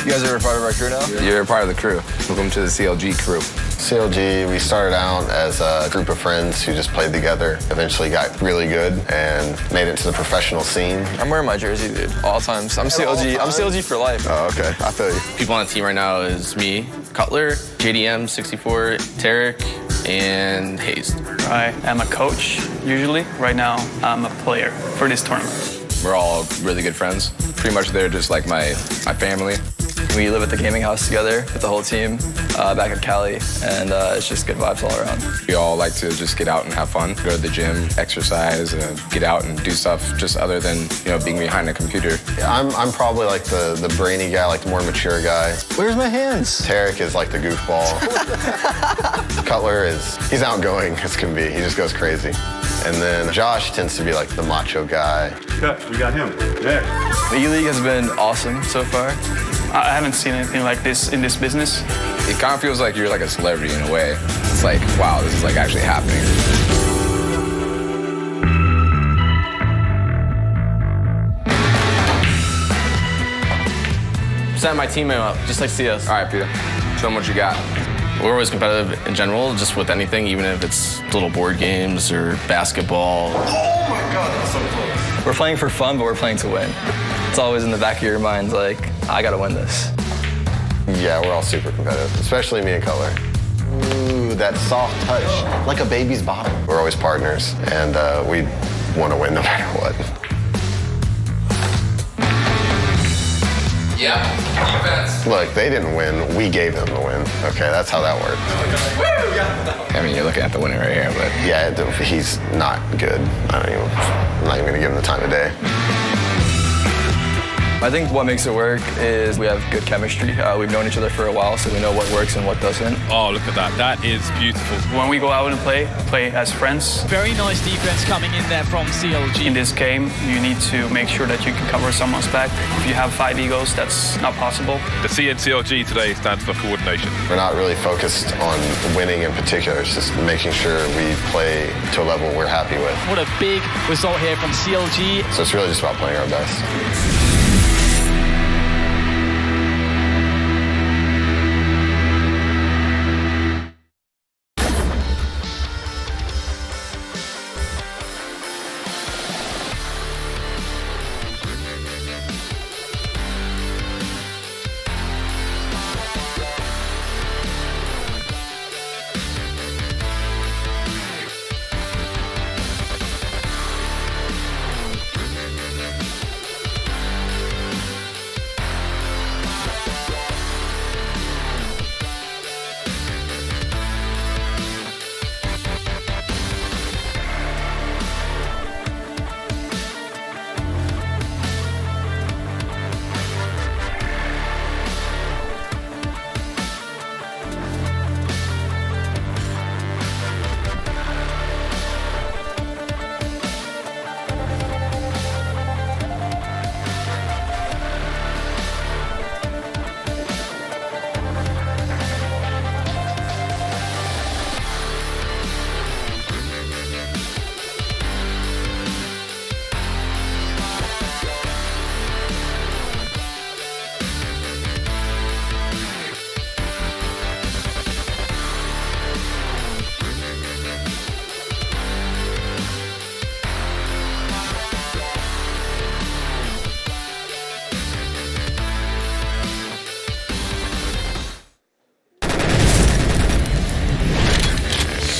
You guys are a part of our crew now? You're a part of the crew. Welcome to the CLG crew. CLG, we started out as a group of friends who just played together. Eventually got really good and made it to the professional scene. I'm wearing my jersey, dude, all times. I'm CLG. I'm CLG for life. Oh, okay. I feel you. People on the team right now is me, Cutler, JDM, 64, Tarek, and Hayes. I am a coach, usually. Right now, I'm a player for this tournament. We're all really good friends. Pretty much they're just like my family. We live at the gaming house together with the whole team back at Cali, and it's just good vibes all around. We all like to just get out and have fun, go to the gym, exercise, get out and do stuff just other than, being behind a computer. I'm probably like the brainy guy, like the more mature guy. Where's my hands? Tarek is like the goofball. Cutler he's outgoing as can be. He just goes crazy. And then Josh tends to be like the macho guy. Yeah, we got him. There. The ELEAGUE has been awesome so far. I haven't seen anything like this in this business. It kind of feels like you're like a celebrity in a way. It's like, wow, this is like actually happening. Set my teammate up, just like CS. All right, Peter, show them what you got. We're always competitive in general, just with anything, even if it's little board games or basketball. Oh my God, that's so close. We're playing for fun, but we're playing to win. It's always in the back of your mind, like, I gotta win this. Yeah, we're all super competitive, especially me and Cutler. Ooh, that soft touch, like a baby's bottom. We're always partners, and we want to win no matter what. Yeah, defense. Look, they didn't win. We gave them the win. Okay, that's how that works. I mean, you're looking at the winner right here, but Yeah, he's not good. I'm not even going to give him the time of day. I think what makes it work is we have good chemistry. We've known each other for a while, so we know what works and what doesn't. Oh, look at that. That is beautiful. When we go out and play as friends. Very nice defense coming in there from CLG. In this game, you need to make sure that you can cover someone's back. If you have 5 egos, that's not possible. The C in CLG today stands for coordination. We're not really focused on winning in particular. It's just making sure we play to a level we're happy with. What a big result here from CLG. So it's really just about playing our best.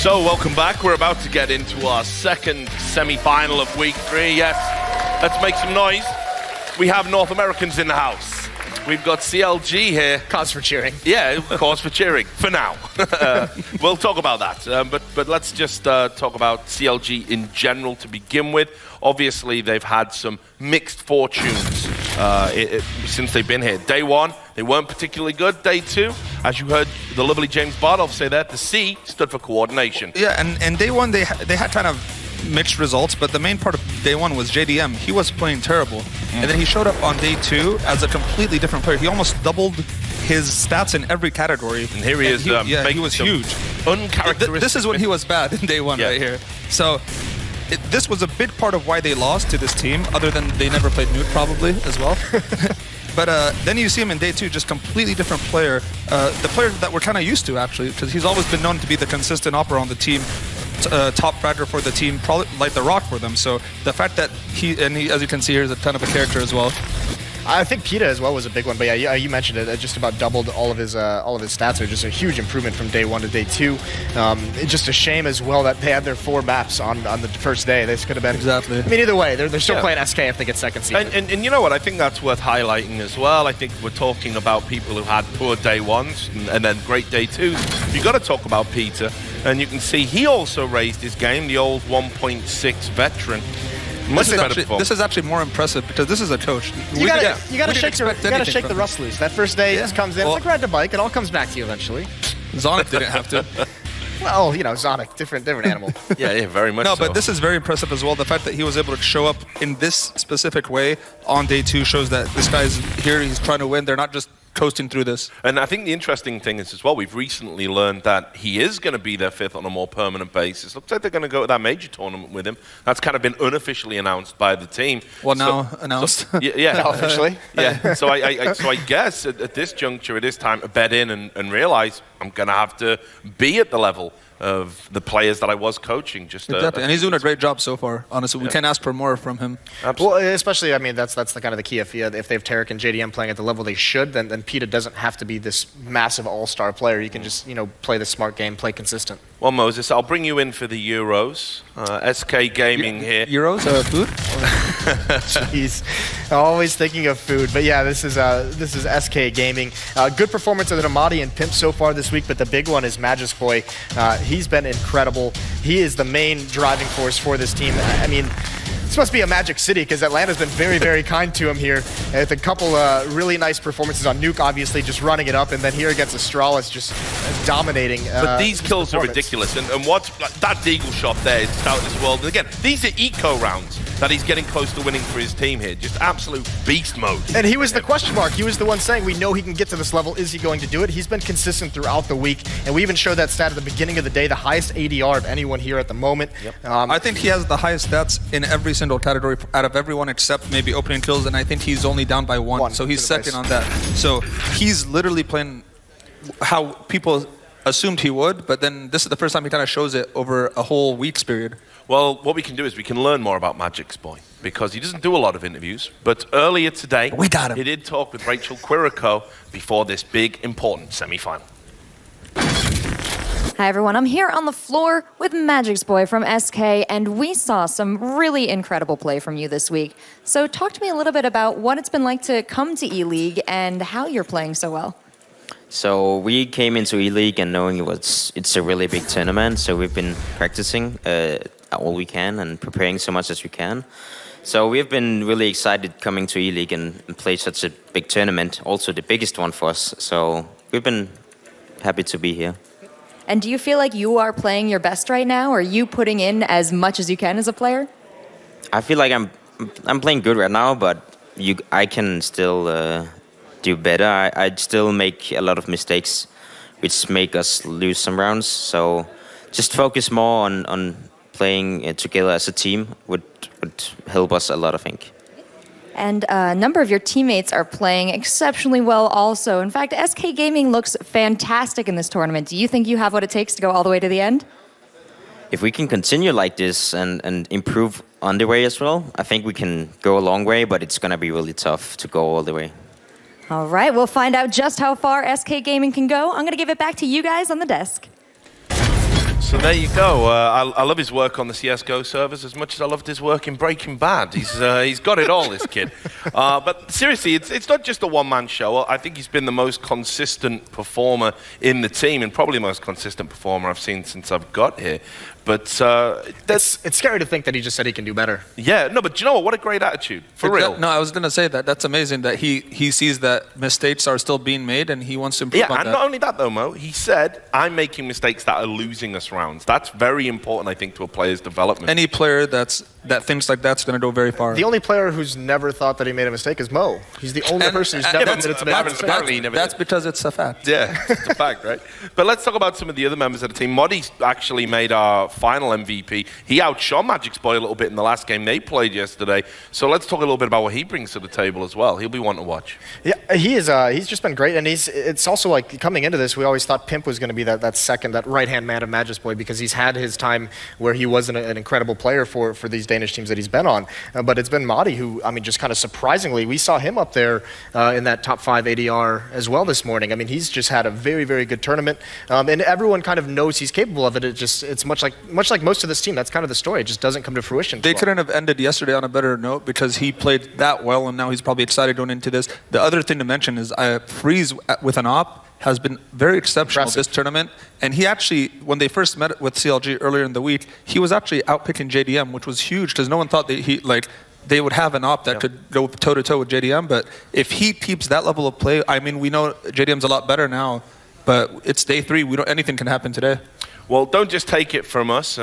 So welcome back. We're about to get into our second semi-final of week 3. Yes, let's make some noise. We have North Americans in the house. We've got CLG here. Cause for cheering. Yeah, cause for cheering, for now. We'll talk about that. But let's just talk about CLG in general to begin with. Obviously, they've had some mixed fortunes since they've been here. Day 1, they weren't particularly good. Day 2, as you heard the lovely James Bardolph say that, the C stood for coordination. Yeah, and day 1, they had kind of mixed results, but the main part of day 1 was JDM. He was playing terrible. And then he showed up on day 2 as a completely different player. He almost doubled his stats in every category. And here he is. He was huge. Uncharacteristic. This is when he was bad in day 1 right here. So this was a big part of why they lost to this team, other than they never played Nude probably as well. But then you see him in day 2, just completely different player. The player that we're kind of used to, actually, because he's always been known to be the consistent opera on the team, top fragger for the team, probably like the rock for them. So the fact that he, as you can see here, is a ton of a character as well. I think Pita as well was a big one, but yeah, you mentioned it. It just about doubled all of his stats. Are just a huge improvement from day 1 to day 2. It's just a shame as well that they had their 4 maps on the first day. This could have been exactly. I mean, either way, they're still playing SK if they get second seed. And you know what? I think that's worth highlighting as well. I think we're talking about people who had poor day 1s and then great day 2s. You've got to talk about Peter, and you can see he also raised his game. The old 1.6 veteran. This is actually more impressive because this is a coach. You gotta shake the rust loose. That first day just comes in. Well, it's like ride the bike. It all comes back to you eventually. Zonic didn't have to. Well, you know, Zonic, different animal. yeah, very much. No, so. But this is very impressive as well. The fact that he was able to show up in this specific way on day 2 shows that this guy's here. He's trying to win. They're not just coasting through this. And I think the interesting thing is as well, we've recently learned that he is going to be their 5th on a more permanent basis. Looks like they're going to go to that major tournament with him. That's kind of been unofficially announced by the team. Well, now announced. Yeah. Now officially. Yeah. So I guess at this juncture, it is time to bet in and realize I'm going to have to be at the level of the players that I was coaching. Exactly. And he's doing a great job so far. Honestly, we can't ask for more from him. Absolutely. Well, especially, I mean, that's the kind of the key. If they have Tarek and JDM playing at the level they should, then Pita doesn't have to be this massive all-star player. You can just, play the smart game, play consistent. Well, Moses, I'll bring you in for the Euros. SK Gaming here. Euros? Food? Jeez, always thinking of food. But yeah, this is SK Gaming. Good performance of the Namadi and Pimp so far this week, but the big one is Magis Boy. He's been incredible. He is the main driving force for this team. I mean, this must be a magic city because Atlanta's been very, very kind to him here. With a couple really nice performances on Nuke, obviously, just running it up, and then here against Astralis, just dominating. But these kills are ridiculous, and what that Deagle shot there is out of this world. And again, these are eco rounds that he's getting close to winning for his team here. Just absolute beast mode. And he was the question mark. He was the one saying, we know he can get to this level. Is he going to do it? He's been consistent throughout the week, and we even showed that stat at the beginning of the day, the highest ADR of anyone here at the moment. Yep. I think he has the highest stats in every single category out of everyone except maybe opening kills, and I think he's only down by one so he's second on that. So he's literally playing how people assumed he would, but then this is the first time he kind of shows it over a whole week's period. Well, what we can do is we can learn more about Magic's Boy because he doesn't do a lot of interviews, but earlier today we got him. He did talk with Rachel Quirico before this big, important semi-final. Hi everyone, I'm here on the floor with Magic's Boy from SK, and we saw some really incredible play from you this week. So talk to me a little bit about what it's been like to come to ELEAGUE and how you're playing so well. So we came into ELEAGUE and knowing it's a really big tournament, so we've been practicing all we can and preparing so much as we can. So we've been really excited coming to ELEAGUE and play such a big tournament, also the biggest one for us. So we've been happy to be here. And do you feel like you are playing your best right now? Are you putting in as much as you can as a player? I feel like I'm playing good right now, but I can still do better. I'd still make a lot of mistakes, which make us lose some rounds. So just focus more on playing together as a team would help us a lot, I think. And a number of your teammates are playing exceptionally well also. In fact, SK Gaming looks fantastic in this tournament. Do you think you have what it takes to go all the way to the end? If we can continue like this and improve on the way as well, I think we can go a long way, but it's going to be really tough to go all the way. All right, we'll find out just how far SK Gaming can go. I'm going to give it back to you guys on the desk. So there you go. I love his work on the CSGO servers as much as I loved his work in Breaking Bad. He's got it all, this kid. But seriously, it's not just a one-man show. I think he's been the most consistent performer in the team and probably the most consistent performer I've seen since I've got here. But it's scary to think that he just said he can do better. Yeah, no, but do you know what a great attitude, for real. No, I was going to say that's amazing that he sees that mistakes are still being made and he wants to improve on that. Yeah, and not only that though, Mo, he said, I'm making mistakes that are losing us rounds. That's very important, I think, to a player's development. Any player that's that thinks like that's going to go very far. The only player who's never thought that he made a mistake is Mo. He's the only person who's never admitted to making a mistake. That's because it's a fact. Yeah, it's a fact, right? But let's talk about some of the other members of the team. Modi actually made our final MVP. He outshone Magic's Boy a little bit in the last game they played yesterday. So let's talk a little bit about what he brings to the table as well. He'll be one to watch. Yeah, he is. He's just been great, and it's also like coming into this, we always thought Pimp was going to be that right-hand man of Magic's Boy because he's had his time where he wasn't an incredible player for these Danish teams that he's been on. But it's been Modi who, I mean, just kind of surprisingly, we saw him up there in that top 5 ADR as well this morning. I mean, he's just had a very, very good tournament, and everyone kind of knows he's capable of it. It's much like most of this team. That's kind of the story. It just doesn't come to fruition. They couldn't have ended yesterday on a better note because he played that well, and now he's probably excited going into this. The other thing to mention is Freeze with an op has been very exceptional this tournament. And he actually, when they first met with CLG earlier in the week, he was actually outpicking JDM, which was huge because no one thought that they would have an op that could go toe-to-toe with JDM. But if he keeps that level of play, I mean, we know JDM's a lot better now, but it's day 3. Anything can happen today. Well, don't just take it from us.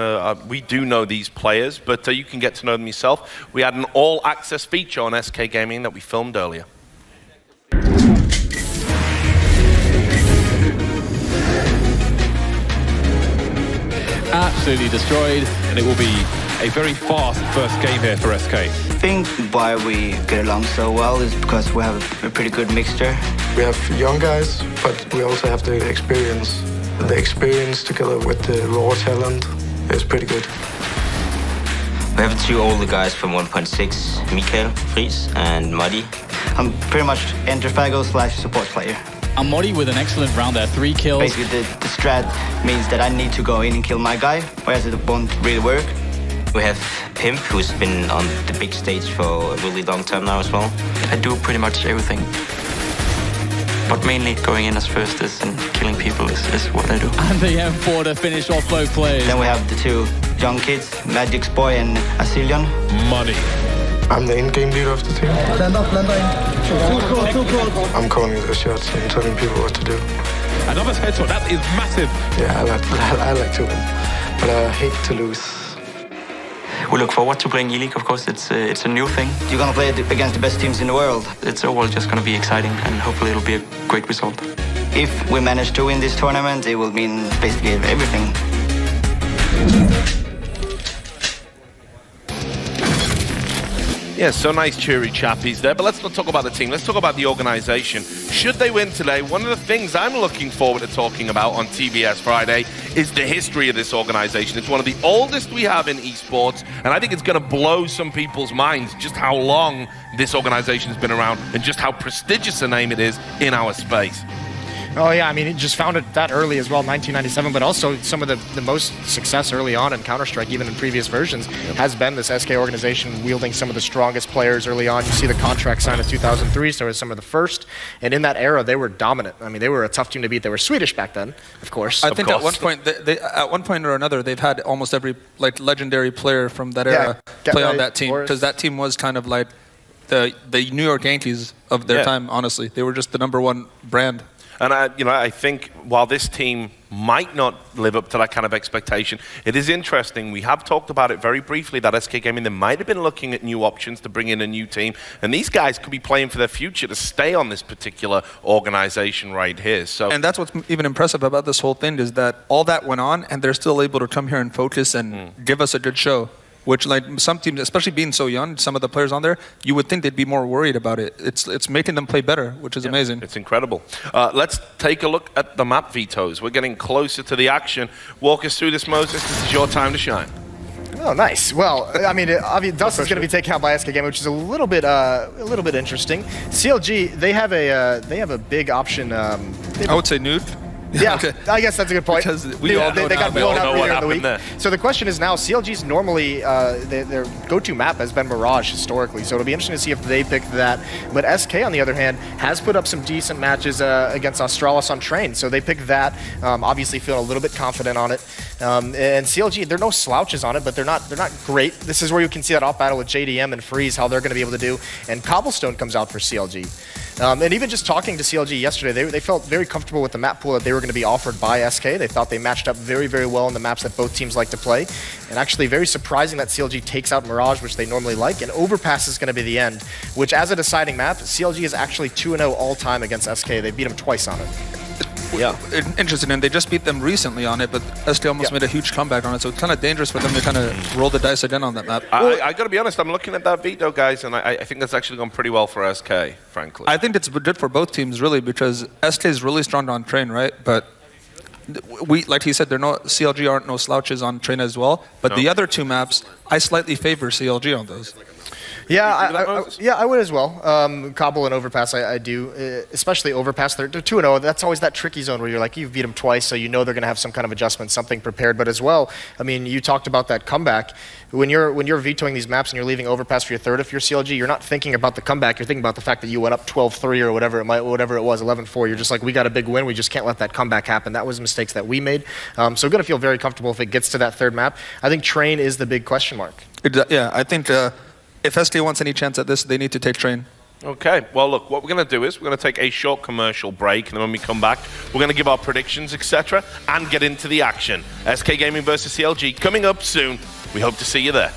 We do know these players, but you can get to know them yourself. We had an all-access feature on SK Gaming that we filmed earlier. Absolutely destroyed, and it will be a very fast first game here for SK. I think why we get along so well is because we have a pretty good mixture. We have young guys, but we also have the experience. The experience together with the raw talent is pretty good. We have 2 older guys from 1.6, Mikael, Fries, and Muddy. I'm pretty much Interfago / support player. And Modi with an excellent round there, 3 kills. Basically, the strat means that I need to go in and kill my guy, whereas it won't really work. We have Pimp, who's been on the big stage for a really long time now as well. I do pretty much everything. But mainly going in as first and killing people is what I do. And the M4 to finish off both players. Then we have the 2 young kids, Magic's Boy and Asilion. Money. I'm the in-game leader of the team. Land up. Too close. I'm calling the shots and telling people what to do. Another headshot, that is massive. Yeah, I like to win, but I hate to lose. We look forward to playing ELEAGUE, of course. It's a new thing. You're gonna play against the best teams in the world. It's overall just gonna be exciting, and hopefully it'll be a great result. If we manage to win this tournament, it will mean basically everything. Yeah, so nice cheery chappies there, but let's not talk about the team. Let's talk about the organization. Should they win today, one of the things I'm looking forward to talking about on TBS Friday is the history of this organization. It's one of the oldest we have in esports, and I think it's going to blow some people's minds just how long this organization has been around and just how prestigious a name it is in our space. Oh yeah, I mean, it just founded that early as well, 1997, but also some of the most success early on in Counter-Strike, even in previous versions, has been this SK organization wielding some of the strongest players early on. You see the contract signed in 2003, so it was some of the first, and in that era, they were dominant. I mean, they were a tough team to beat. They were Swedish back then, of course. I think at one point or another, they've had almost every legendary player from that era play on that team, because that team was kind of like the New York Yankees of their time, honestly. They were just the #1 brand. And I think while this team might not live up to that kind of expectation, it is interesting. We have talked about it very briefly that SK Gaming, they might have been looking at new options to bring in a new team, and these guys could be playing for their future to stay on this particular organization right here. So, and that's what's even impressive about this whole thing is that all that went on, and they're still able to come here and focus and give us a good show. Which, like some teams, especially being so young, some of the players on there, you would think they'd be more worried about it. It's making them play better, which is amazing. It's incredible. Let's take a look at the map vetoes. We're getting closer to the action. Walk us through this, Moses. This is your time to shine. Oh, nice. Well, I mean, Dust is going to be taken out by SK Gaming, which is a little bit interesting. CLG, they have a big option. I would say nude. Yeah, okay. I guess that's a good point. Because we all know they got blown out earlier in the week. There. So the question is now, CLG's normally, their go-to map has been Mirage historically, so it'll be interesting to see if they pick that. But SK, on the other hand, has put up some decent matches against Australis on Train, so they picked that, obviously feeling a little bit confident on it. And CLG, they're no slouches on it, but they're not great. This is where you can see that off battle with JDM and Freeze, how they're going to be able to do. And Cobblestone comes out for CLG. And even just talking to CLG yesterday, they felt very comfortable with the map pool that they were going to be offered by SK. They thought they matched up very, very well in the maps that both teams like to play. And actually very surprising that CLG takes out Mirage, which they normally like, and Overpass is going to be the end, which as a deciding map, CLG is actually 2-0 all-time against SK. They beat them twice on it. Yeah. Interesting, and they just beat them recently on it, but SK almost made a huge comeback on it, so it's kind of dangerous for them to kind of roll the dice again on that map. I got to be honest, I'm looking at that veto, guys, and I think that's actually gone pretty well for SK, frankly. I think it's good for both teams, really, because SK is really strong on Train, right? But like he said, CLG aren't no slouches on Train as well, but the other two maps, I slightly favor CLG on those. Yeah, I would as well. Cobble and Overpass, I do, especially Overpass. They're 2-0. That's always that tricky zone where you're like, you've beat them twice, so you know they're going to have some kind of adjustment, something prepared. But as well, I mean, you talked about that comeback. When you're vetoing these maps and you're leaving Overpass for your third, if you're CLG, you're not thinking about the comeback. You're thinking about the fact that you went up 12-3 or whatever it was, 11-4. You're just like, we got a big win. We just can't let that comeback happen. That was mistakes that we made. So going to feel very comfortable if it gets to that third map. I think Train is the big question mark. Yeah, I think if SK wants any chance at this, they need to take Train. Okay, well, look, what we're going to do is we're going to take a short commercial break, and then when we come back, we're going to give our predictions, etc., and get into the action. SK Gaming versus CLG coming up soon. We hope to see you there.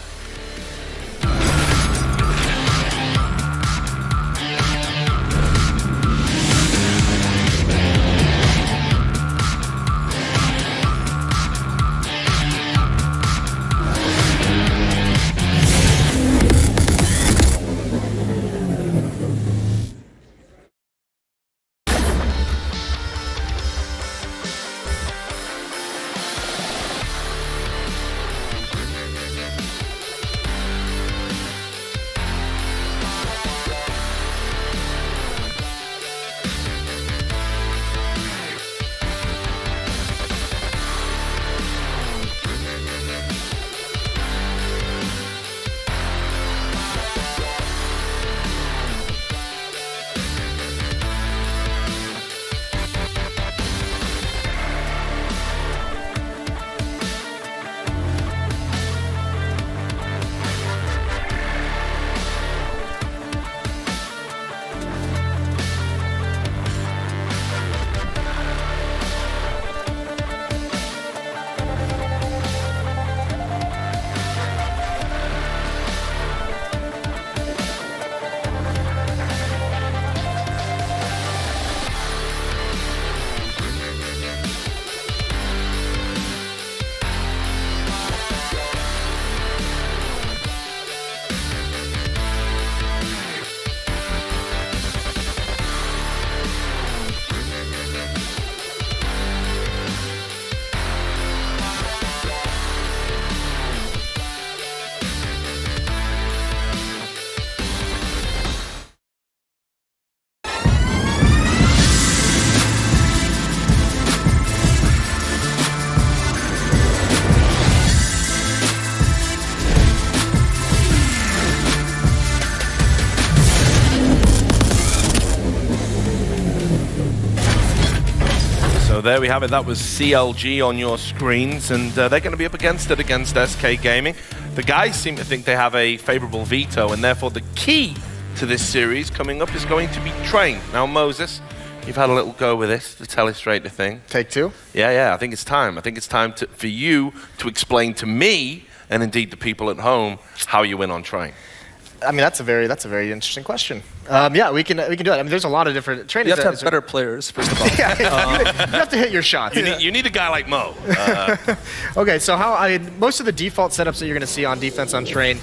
So there we have it. That was CLG on your screens, and they're going to be up against it against SK Gaming. The guys seem to think they have a favorable veto, and therefore the key to this series coming up is going to be Train. Now, Moses, you've had a little go with this, the telestrator thing. Take two? Yeah, I think it's time. I think it's time for you to explain to me, and indeed the people at home, how you win on Train. I mean, that's a very interesting question. Yeah, we can do it. I mean, there's a lot of different trainers. You have to have better players, first of all. You have to hit your shots. You need a guy like Mo. Okay, so most of the default setups that you're going to see on defense on Train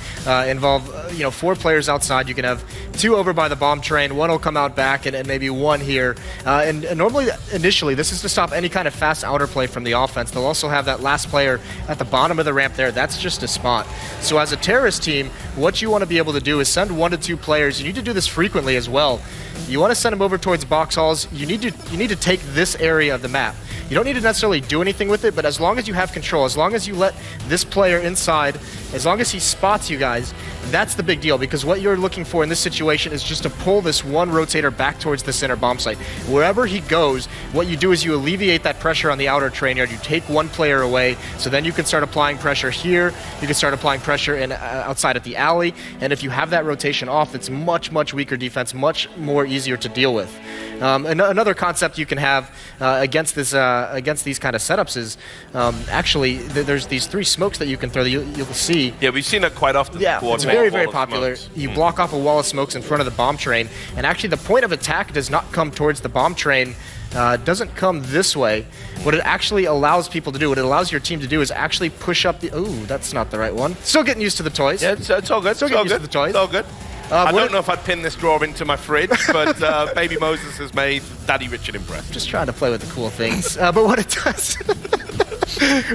involve 4 players outside. You can have 2 over by the bomb train, 1 will come out back, and maybe 1 here. And normally, initially, this is to stop any kind of fast outer play from the offense. They'll also have that last player at the bottom of the ramp there. That's just a spot. So as a terrorist team, what you want to be able to do is send 1 to 2 players. You need to do this frequently as well. You want to send them over towards box halls. You need to take this area of the map. You don't need to necessarily do anything with it, but as long as you have control, as long as you let this player inside, as long as he spots you guys, that's the big deal, because what you're looking for in this situation is just to pull this 1 rotator back towards the center bomb site. Wherever he goes, what you do is you alleviate that pressure on the outer train yard. You take 1 player away, so then you can start applying pressure here. You can start applying pressure outside at the alley, and if you have that rotation off, it's much, much weaker defense, much more easier to deal with. Another concept you can have against these kind of setups is actually there's these 3 smokes that you can throw that you'll see. Yeah, we've seen that quite often. Yeah, before. it's very, very popular. You block off a wall of smokes in front of the bomb train, and actually the point of attack does not come towards the bomb train. Doesn't come this way. What it actually allows people to do, what it allows your team to do, is actually push up the. Ooh, that's not the right one. Still getting used to the toys. Yeah, it's all good. Still getting used to the toys. It's all good. I don't know if I'd pin this drawer into my fridge, but Baby Moses has made Daddy Richard impressed. Just trying to play with the cool things. But what it does,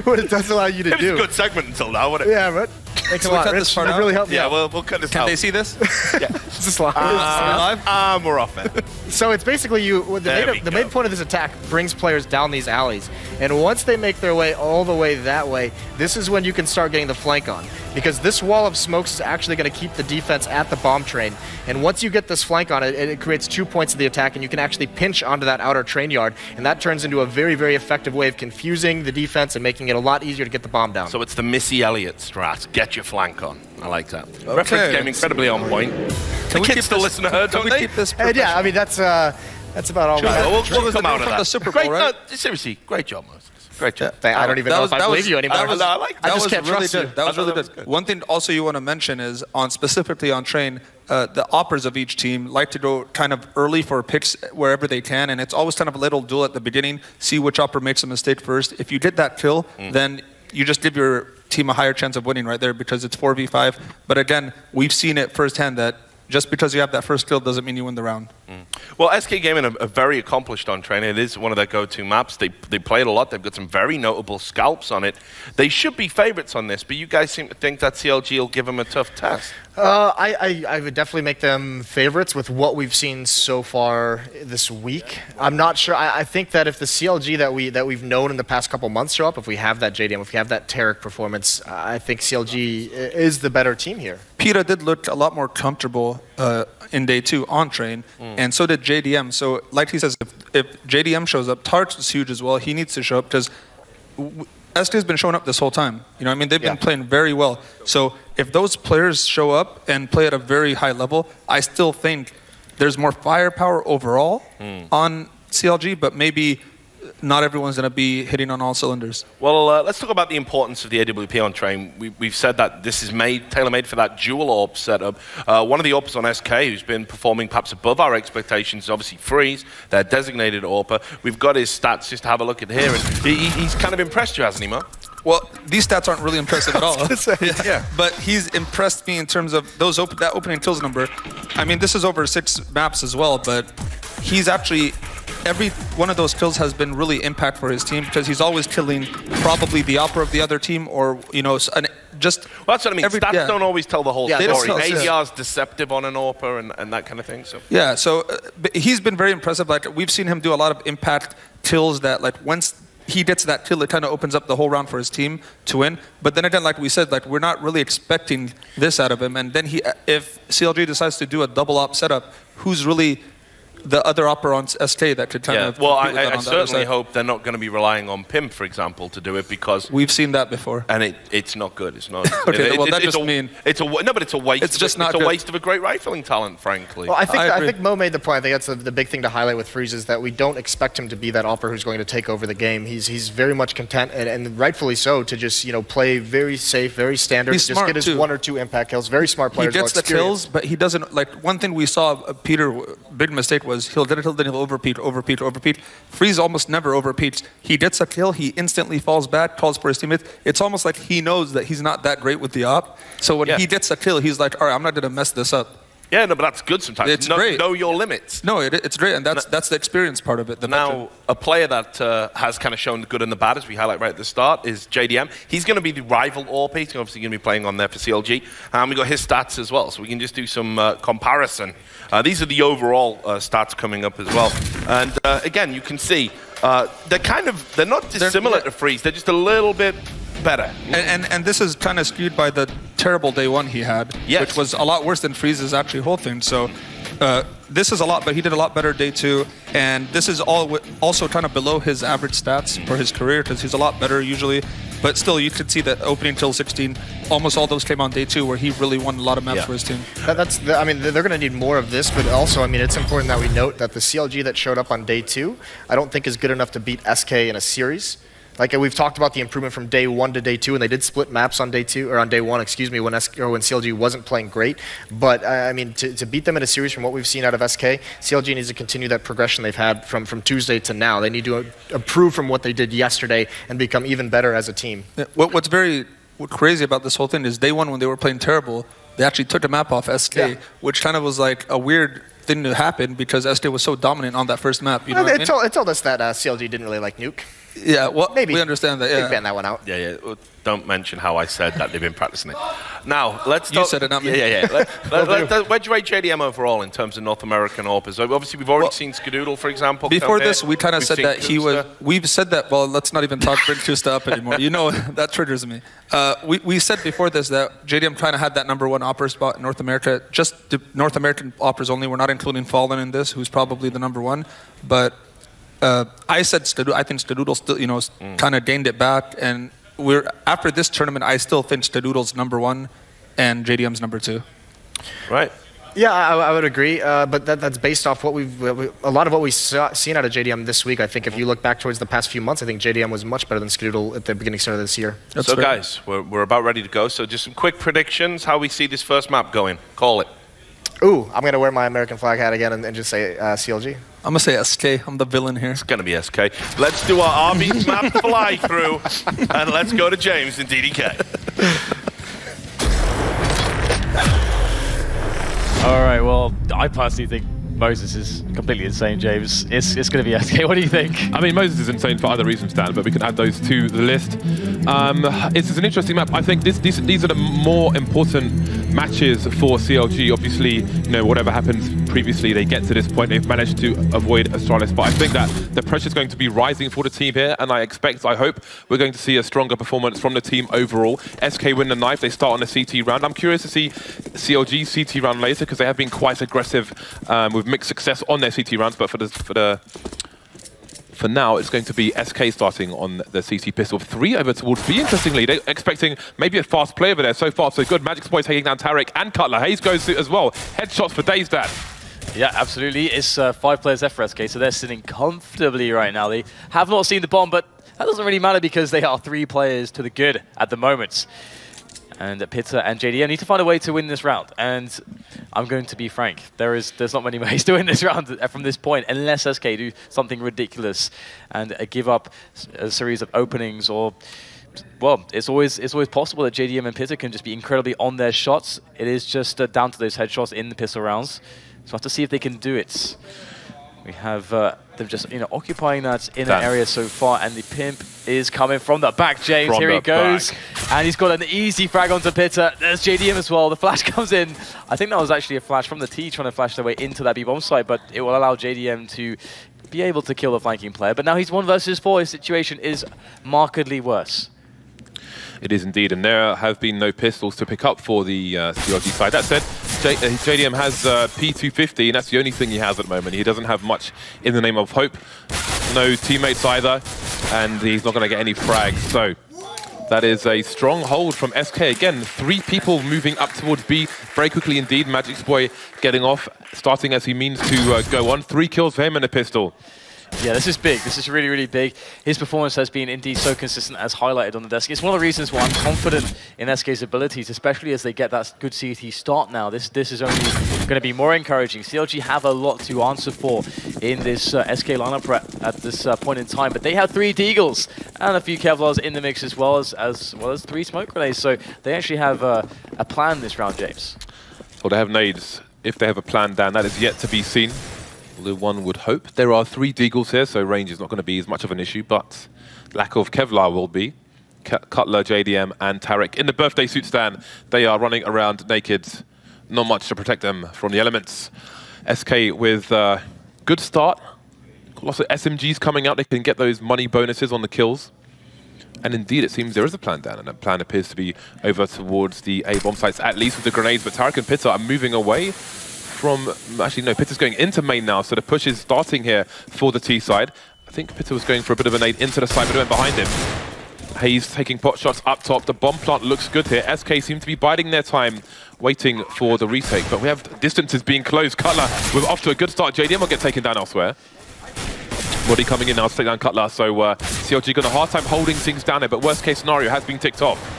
what it does allow you to do. It was a good segment until now, wasn't it? Yeah, but thanks a lot, cut Rich. this part That out? really helped me Yeah, out. we'll cut this Can out. they see this? Yeah. Is this live? live? We're off it. So it's basically the main point of this attack brings players down these alleys. And once they make their way all the way that way, this is when you can start getting the flank on. Because this wall of smokes is actually going to keep the defense at the bomb train. And once you get this flank on it, it creates 2 points of the attack, and you can actually pinch onto that outer train yard. And that turns into a very, very effective way of confusing the defense and making it a lot easier to get the bomb down. So it's the Missy Elliott strat. Get your flank on. I like that. Reference game incredibly on point. The kids still listen to her, don't they? Keep this And yeah, I mean, that's about all we We'll have. come out of from that. the Super Bowl, Great, right? Seriously, great job, Moses. Great job. I don't even know if I believe you anymore. That was, I like that. I just was can't really trust you. good. That was really good. One thing also you want to mention is specifically on train, the oppers of each team like to go kind of early for picks wherever they can, and it's always kind of a little duel at the beginning, see which opper makes a mistake first. If you did that kill, then you just give your team a higher chance of winning right there because it's 4v5. But again, we've seen it firsthand that just because you have that first kill doesn't mean you win the round. Well, SK Gaming are very accomplished on train. It is one of their go-to maps. They play it a lot. They've got some very notable scalps on it. They should be favorites on this, but you guys seem to think that CLG will give them a tough test. I would definitely make them favorites with what we've seen so far this week. I'm not sure. I think that if the CLG that we've known in the past couple months show up, if we have that JDM, if we have that Tarek performance, I think CLG is the better team here. Peta did look a lot more comfortable in day 2 on train, and so did JDM. So like he says, if JDM shows up, Tarks is huge as well. He needs to show up because SK has been showing up this whole time. You know what I mean? They've been playing very well. So if those players show up and play at a very high level, I still think there's more firepower overall on CLG, but maybe not everyone's going to be hitting on all cylinders. Well, let's talk about the importance of the AWP on train. We've said that this is tailor-made for that dual AWP setup. One of the AWPs on SK who's been performing perhaps above our expectations is obviously Freeze, their designated AWPer. We've got his stats just to have a look at here, and he's kind of impressed you, hasn't he, Mo? Well, these stats aren't really impressive at all. Yeah. But he's impressed me in terms of that opening kills number. I mean, this is over 6 maps as well, but he's actually... Every one of those kills has been really impact for his team because he's always killing probably the opera of the other team or, you know, just... Well, that's what I mean. Stats don't always tell the whole story. ADR's deceptive on an AWPer and that kind of thing. So yeah, so he's been very impressive. Like, we've seen him do a lot of impact kills that, like, once he gets that kill, it kind of opens up the whole round for his team to win. But then again, like we said, like, we're not really expecting this out of him. And then if CLG decides to do a double op setup, who's really... the other opera on SK that could kind of... Well, I certainly hope they're not going to be relying on Pimp, for example, to do it because... We've seen that before. And it's not good. It's not... Okay, well, that just means... No, but it's a waste. It's just not a waste of a great rifling talent, frankly. Well, I think Mo made the point. I think that's the big thing to highlight with Freeze is that we don't expect him to be that opera who's going to take over the game. He's very much content, and rightfully so, to just, you know, play very safe, very standard, He's just smart get his too. 1 or 2 impact kills. Very smart player. He gets the kills, but he doesn't... Like, one thing we saw, Peter, big mistake was he'll get a kill, then he'll overpeat. Freeze almost never overpeats. He gets a kill, he instantly falls back, calls for his teammates. It's almost like he knows that he's not that great with the op. So when he gets a kill, he's like, all right, I'm not going to mess this up. Yeah, no, but that's good sometimes. It's great. Know your limits. No, it's great, and that's the experience part of it. Now, a player that has kind of shown the good and the bad, as we highlight right at the start, is JDM. He's going to be the rival AWP. He's obviously going to be playing on there for CLG. And we got his stats as well, so we can just do some comparison. These are the overall stats coming up as well. And again, you can see they're not dissimilar to Freeze. They're just a little bit better. And this is kind of skewed by the terrible day 1 he had, which was a lot worse than Freeze's actually whole thing. So This is a lot, but he did a lot better day 2. And this is also kind of below his average stats for his career because he's a lot better usually. But still, you could see that opening till 16, almost all those came on day 2 where he really won a lot of maps for his team. I mean, they're going to need more of this, but also, I mean, it's important that we note that the CLG that showed up on day 2, I don't think is good enough to beat SK in a series. Like we've talked about the improvement from day 1 to day 2, and they did split maps on day 2 or on day 1, excuse me, when CLG wasn't playing great. But I mean, to beat them in a series from what we've seen out of SK, CLG needs to continue that progression they've had from Tuesday to now. They need to improve from what they did yesterday and become even better as a team. What's very crazy about this whole thing is day 1 when they were playing terrible, they actually took a map off SK, which kind of was like a weird thing to happen because SK was so dominant on that first map. You know what I mean? It told us that CLG didn't really like Nuke. Yeah, well, maybe we understand that. Yeah, ban that one out. Yeah. Don't mention how I said that they've been practicing it. Now let's. You said it, not me. Yeah. Where'd you rate JDM overall in terms of North American AWPers? Obviously, we've already seen Skadoodle, for example. Before this, we kind of said that he was. We've said that. Well, let's not even bring Kusta up anymore. You know that triggers me. We said before this that JDM kind of had that #1 AWPer spot in North America. Just the North American AWPers only. We're not including Fallen in this, who's probably the #1, but. I said I think Skadoodle still, kind of gained it back, and after this tournament, I still think Skadoodle's #1 and JDM's #2. Right. Yeah, I would agree, but that's based off what a lot of what we've seen out of JDM this week. I think if you look back towards the past few months, I think JDM was much better than Skadoodle at the beginning start of this year. So guys, we're about ready to go. So just some quick predictions, how we see this first map going. Call it. Ooh, I'm going to wear my American flag hat again and just say CLG. I'm going to say SK. I'm the villain here. It's going to be SK. Let's do our Arby's map fly through, and let's go to James in DDK. All right, well, I personally think Moses is completely insane, James. It's going to be SK. What do you think? I mean, Moses is insane for other reasons, Dan, but we can add those to the list. It's an interesting map. I think these are the more important matches for CLG. Obviously, whatever happens previously, they get to this point. They've managed to avoid Astralis, but I think that the pressure is going to be rising for the team here, and I hope we're going to see a stronger performance from the team overall. SK win the knife. They start on the CT round. I'm curious to see CLG CT round later because they have been quite aggressive with mixed success on their CT rounds, but for now, it's going to be SK starting on the CT pistol. 3 over towards B. Interestingly, they're expecting maybe a fast play over there. So far, so good. Magic's Boy taking down Tarek and Cutler. Hayes goes as well. Headshots for Days, Dan. Yeah, absolutely. It's 5 players left for SK, so they're sitting comfortably right now. They have not seen the bomb, but that doesn't really matter because they are 3 players to the good at the moment. And Pitta and JDM need to find a way to win this round. And I'm going to be frank, there's not many ways to win this round from this point, unless SK do something ridiculous and give up a series of openings or... Well, it's always possible that JDM and Pitta can just be incredibly on their shots. It is just down to those headshots in the pistol rounds. So we'll have to see if they can do it. We have them just occupying that inner area so far, and the pimp is coming from the back. James, here he goes, and he's got an easy frag onto Pitta. There's JDM as well. The flash comes in. I think that was actually a flash from the T trying to flash their way into that B-bomb site, but it will allow JDM to be able to kill the flanking player. But now he's 1 versus 4. His situation is markedly worse. It is indeed, and there have been no pistols to pick up for the CLG side. That said, JDM has P250, and that's the only thing he has at the moment. He doesn't have much in the name of hope. No teammates either, and he's not going to get any frags. So that is a strong hold from SK. Again, 3 people moving up towards B very quickly indeed. Magic's Boy getting off, starting as he means to go on. 3 kills for him and a pistol. Yeah, this is big. This is really, really big. His performance has been indeed so consistent as highlighted on the desk. It's one of the reasons why I'm confident in SK's abilities, especially as they get that good CT start now. This is only going to be more encouraging. CLG have a lot to answer for in this SK lineup at this point in time, but they have 3 Deagles and a few Kevlars in the mix as well as 3 smoke grenades. So they actually have a plan this round, James. Well, they have nades. If they have a plan, Dan, that is yet to be seen. Although one would hope. There are 3 Deagles here, so range is not going to be as much of an issue, but lack of Kevlar will be. Cutler, JDM, and Tarek. In the birthday suit stand, they are running around naked. Not much to protect them from the elements. SK with a good start. Lots of SMGs coming out. They can get those money bonuses on the kills. And indeed, it seems there is a plan, Dan, and that plan appears to be over towards the A-bomb sites, at least with the grenades. But Tarek and Pitta are moving away from... Actually, no, Pitter's going into main now, so the push is starting here for the T side. I think Pitter was going for a bit of a nade into the side, but it went behind him. Hayes taking pot shots up top. The bomb plant looks good here. SK seem to be biding their time, waiting for the retake, but we have distances being closed. Cutler, we're off to a good start. JDM will get taken down elsewhere. Body coming in now to take down Cutler, so CLG got a hard time holding things down there, but worst case scenario has been ticked off.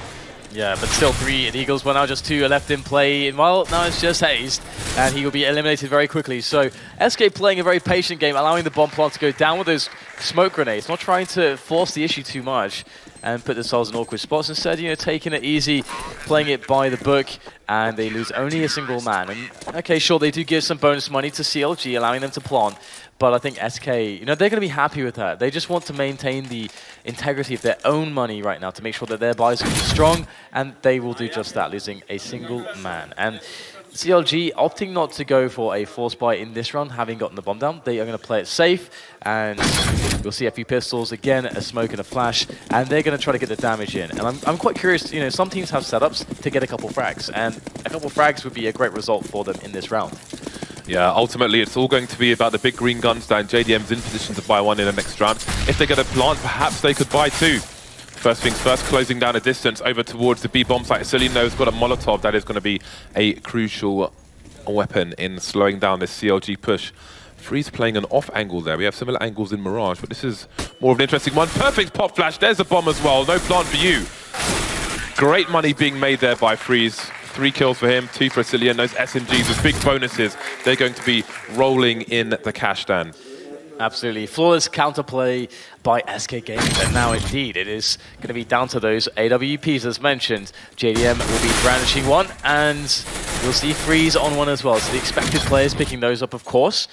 Yeah, but still 3 illegals. Well, now just 2 are left in play. Well, now it's just Hayes, and he will be eliminated very quickly. So SK playing a very patient game, allowing the bomb plant to go down with those smoke grenades, not trying to force the issue too much and put themselves in awkward spots. Instead, you know, taking it easy, playing it by the book, and they lose only a single man. And okay, sure, they do give some bonus money to CLG, allowing them to plant. But I think SK, you know, they're going to be happy with that. They just want to maintain the integrity of their own money right now to make sure that their buys are strong, and they will do just that, losing a single man. And CLG opting not to go for a force buy in this round, having gotten the bomb down. They are going to play it safe, and we'll see a few pistols, again, a smoke and a flash, and they're going to try to get the damage in. And I'm quite curious, you know, some teams have setups to get a couple frags, and a couple frags would be a great result for them in this round. Yeah, ultimately it's all going to be about the big green guns down. JDM's in position to buy one in the next round. If they get a plant, perhaps they could buy 2. First things first, closing down a distance over towards the B bomb site. Cilino's got a Molotov. That is going to be a crucial weapon in slowing down this CLG push. Freeze playing an off angle there. We have similar angles in Mirage, but this is more of an interesting one. Perfect pop flash. There's a bomb as well. No plant for you. Great money being made there by Freeze. 3 kills for him, 2 for Cillian. Those SMGs with big bonuses. They're going to be rolling in the cash, Dan. Absolutely. Flawless counterplay by SK Gaming. And now, indeed, it is going to be down to those AWPs, as mentioned. JDM will be brandishing one, and we'll see Freeze on one as well. So the expected players picking those up, of course.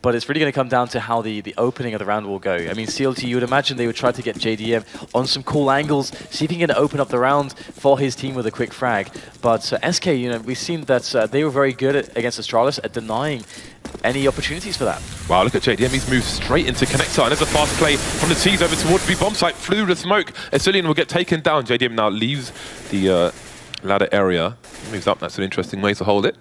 But it's really going to come down to how the opening of the round will go. I mean, CLG, you would imagine they would try to get JDM on some cool angles, see if he can open up the round for his team with a quick frag. But SK, you know, we've seen that they were very good against Astralis at denying any opportunities for that. Wow, look at JDM. He's moved straight into connector, and there's a fast play from the T's over towards the bomb site. Flew the smoke. Cillian will get taken down. JDM now leaves the ladder area. Moves up. That's an interesting way to hold it.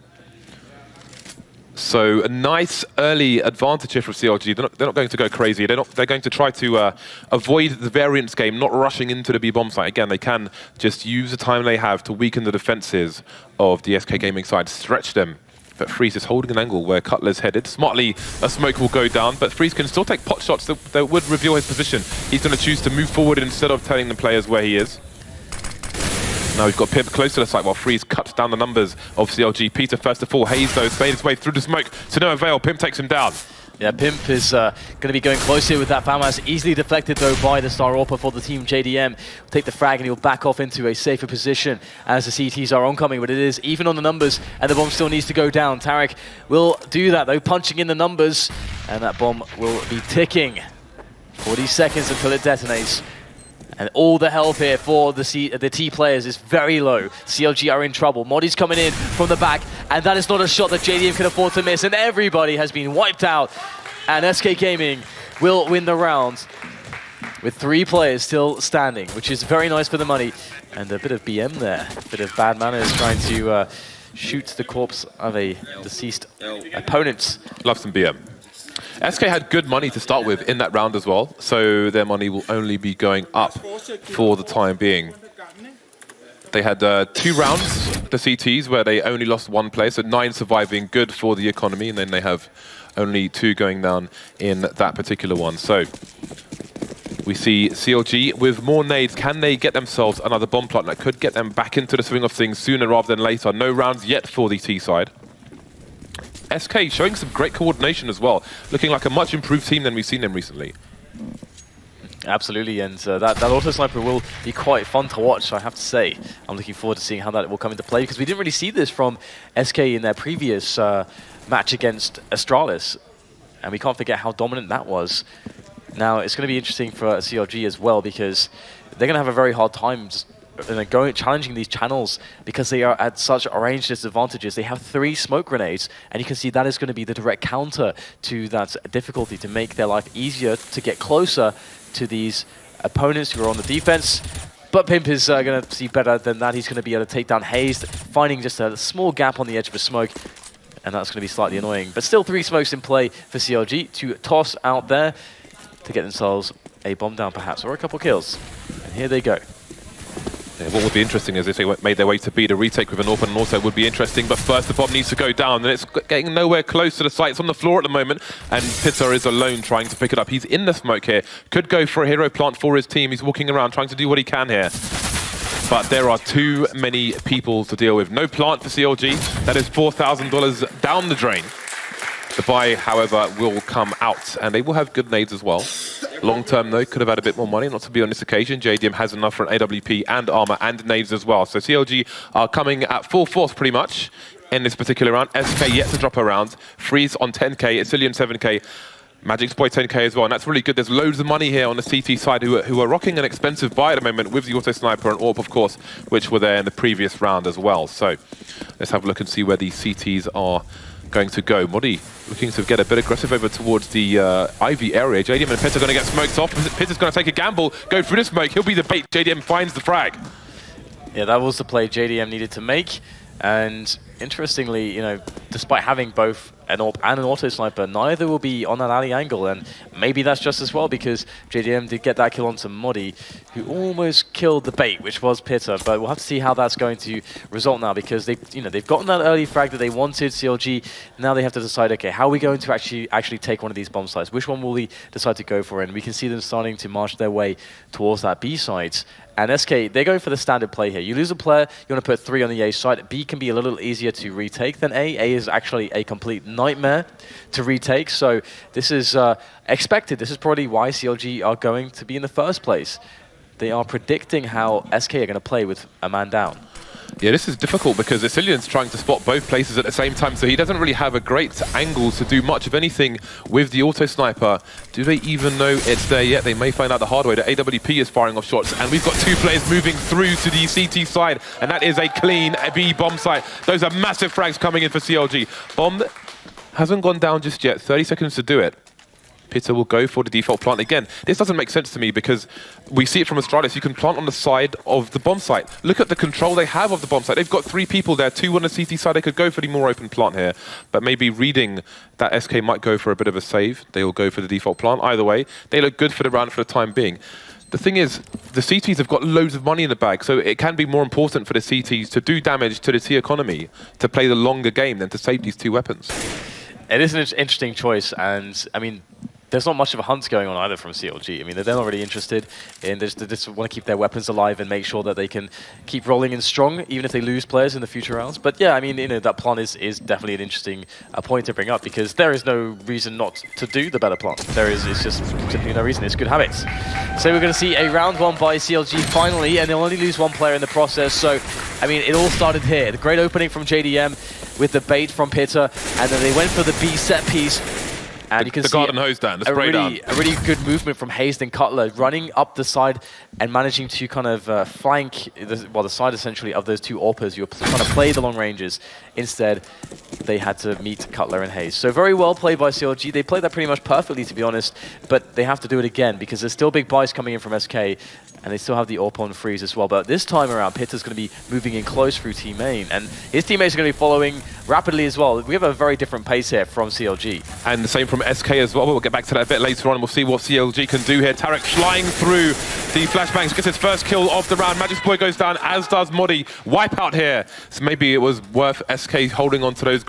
So a nice early advantage here for CLG. They're not going to go crazy. They're going to try to avoid the variance game, not rushing into the B bomb site. Again, they can just use the time they have to weaken the defenses of the SK Gaming side, stretch them. But Freeze is holding an angle where Cutler's headed. Smartly, a smoke will go down, but Freeze can still take pot shots that would reveal his position. He's going to choose to move forward instead of telling the players where he is. Now we've got Pimp close to the site while Freeze cuts down the numbers of CLG. Peter first to fall. Hayes, though, made his way through the smoke to no avail. Pimp takes him down. Yeah, Pimp is going to be going close here with that FAMAS. Easily deflected, though, by the Star Orpa for the team. JDM will take the frag and he'll back off into a safer position as the CTs are oncoming. But it is even on the numbers, and the bomb still needs to go down. Tarek will do that, though, punching in the numbers, and that bomb will be ticking. 40 seconds until it detonates. And all the health here for the T players is very low. CLG are in trouble. Modi's coming in from the back, and that is not a shot that JDM can afford to miss, and everybody has been wiped out. And SK Gaming will win the round with 3 players still standing, which is very nice for the money. And a bit of BM there, a bit of bad manners trying to shoot the corpse of a deceased opponent. Love some BM. SK had good money to start with in that round as well, so their money will only be going up for the time being. They had 2 rounds, the CTs, where they only lost 1 player, so 9 surviving, good for the economy, and then they have only 2 going down in that particular one. So we see CLG with more nades. Can they get themselves another bomb plant that could get them back into the swing of things sooner rather than later? No rounds yet for the T side. SK showing some great coordination as well, looking like a much improved team than we've seen them recently. Absolutely, and that auto sniper will be quite fun to watch, I have to say. I'm looking forward to seeing how that will come into play, because we didn't really see this from SK in their previous match against Astralis, and we can't forget how dominant that was. Now, it's going to be interesting for CLG as well, because they're going to have a very hard time just challenging these channels, because they are at such range disadvantages. They have 3 smoke grenades, and you can see that is going to be the direct counter to that difficulty, to make their life easier to get closer to these opponents who are on the defense. But Pimp is going to see better than that. He's going to be able to take down Hayes, finding just a small gap on the edge of a smoke. and that's going to be slightly annoying. But still 3 smokes in play for CLG to toss out there to get themselves a bomb down perhaps, or a couple kills. And here they go. Yeah, what would be interesting is if they made their way to B, the retake with an AWP and also would be interesting, but first the bomb needs to go down, and it's getting nowhere close to the site. It's on the floor at the moment, and Pitta is alone trying to pick it up. He's in the smoke here. Could go for a hero plant for his team. He's walking around trying to do what he can here. But there are too many people to deal with. No plant for CLG. That is $4,000 down the drain. The buy, however, will come out, and they will have good nades as well. Long term, though, could have had a bit more money, not to be on this occasion. JDM has enough for an AWP and armor and nades as well. So CLG are coming at full force, pretty much, in this particular round. SK yet to drop a round. Freeze on 10k, Icilian 7k. Magic's Boy 10k as well, and that's really good. There's loads of money here on the CT side who are rocking an expensive buy at the moment with the Auto Sniper and AWP, of course, which were there in the previous round as well. So let's have a look and see where these CTs are going to go. Modi looking to get a bit aggressive over towards the Ivy area. JDM and Pitta are going to get smoked off. Pitta's going to take a gamble, go through the smoke. He'll be the bait. JDM finds the frag. Yeah, that was the play JDM needed to make. And interestingly, you know, despite having both an AWP and an Auto Sniper, neither will be on that alley angle, and maybe that's just as well because JDM did get that kill onto Modi, who almost killed the bait, which was Pitta. But we'll have to see how that's going to result now, because they've gotten that early frag that they wanted. CLG now they have to decide, okay, how are we going to actually take one of these bomb sites? Which one will we decide to go for? And we can see them starting to march their way towards that B site. And SK, they're going for the standard play here. You lose a player, you want to put 3 on the A side. B can be a little easier to retake than A. A is actually a complete nightmare to retake. So this is expected. This is probably why CLG are going to be in the first place. They are predicting how SK are going to play with a man down. Yeah, this is difficult because Icilian's trying to spot both places at the same time, so he doesn't really have a great angle to do much of anything with the Auto Sniper. Do they even know it's there yet? They may find out the hard way. The AWP is firing off shots, and we've got 2 players moving through to the CT side, and that is a clean B bomb site. Those are massive frags coming in for CLG. Bomb hasn't gone down just yet. 30 seconds to do it. Pitta will go for the default plant again. This doesn't make sense to me because we see it from Astralis. You can plant on the side of the bomb site. Look at the control they have of the bomb site. They've got 3 people there, 2 on the CT side. They could go for the more open plant here, but maybe reading that SK might go for a bit of a save. They will go for the default plant. Either way, they look good for the round for the time being. The thing is, the CTs have got loads of money in the bag, so it can be more important for the CTs to do damage to the T economy, to play the longer game than to save these 2 weapons. It is an interesting choice, and I mean, there's not much of a hunt going on either from CLG. I mean, they're not really interested in this. They just want to keep their weapons alive and make sure that they can keep rolling in strong, even if they lose players in the future rounds. But yeah, I mean, you know, that plant is definitely an interesting point to bring up, because there is no reason not to do the better plant. It's just simply no reason. It's good habits. So we're going to see a round 1 by CLG finally, and they'll only lose 1 player in the process. So, I mean, it all started here. The great opening from JDM with the bait from Pitta, and then they went for the B set piece. And you can see garden hose down, the spray down. A really good movement from Hazed and Cutler, running up the side and managing to kind of flank the side essentially of those 2 AWPers. You're trying to play the long ranges. Instead, they had to meet Cutler and Hazed. So very well played by CLG. They played that pretty much perfectly, to be honest, but they have to do it again because there's still big buys coming in from SK. And they still have the AWP on freeze as well. But this time around, Pitta's going to be moving in close through team main. And his teammates are going to be following rapidly as well. We have a very different pace here from CLG. And the same from SK as well. We'll get back to that a bit later on. We'll see what CLG can do here. Tarek flying through the flashbangs, gets his first kill of the round. Magic's Boy goes down, as does Modi. Wipeout here. So maybe it was worth SK holding on to those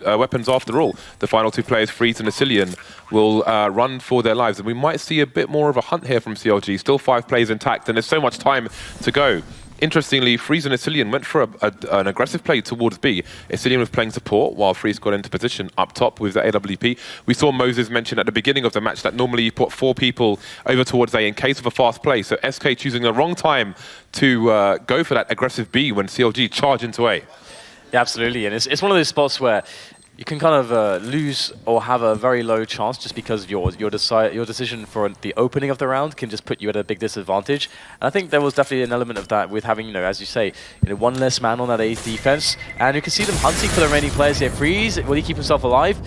weapons after all. The final 2 players, Freeze and Icilian, will run for their lives. And we might see a bit more of a hunt here from CLG. Still 5 players intact, and there's so much time to go. Interestingly, Freeze and Icilian went for an aggressive play towards B. Icilian was playing support while Freeze got into position up top with the AWP. We saw Moses mention at the beginning of the match that normally you put 4 people over towards A in case of a fast play. So SK choosing the wrong time to go for that aggressive B when CLG charge into A. Yeah, absolutely. And it's one of those spots where you can kind of lose or have a very low chance just because your decision for the opening of the round can just put you at a big disadvantage. And I think there was definitely an element of that with having, you know, as you say, 1 less man on that A defense. And you can see them hunting for the remaining players here. Freeze, will he keep himself alive?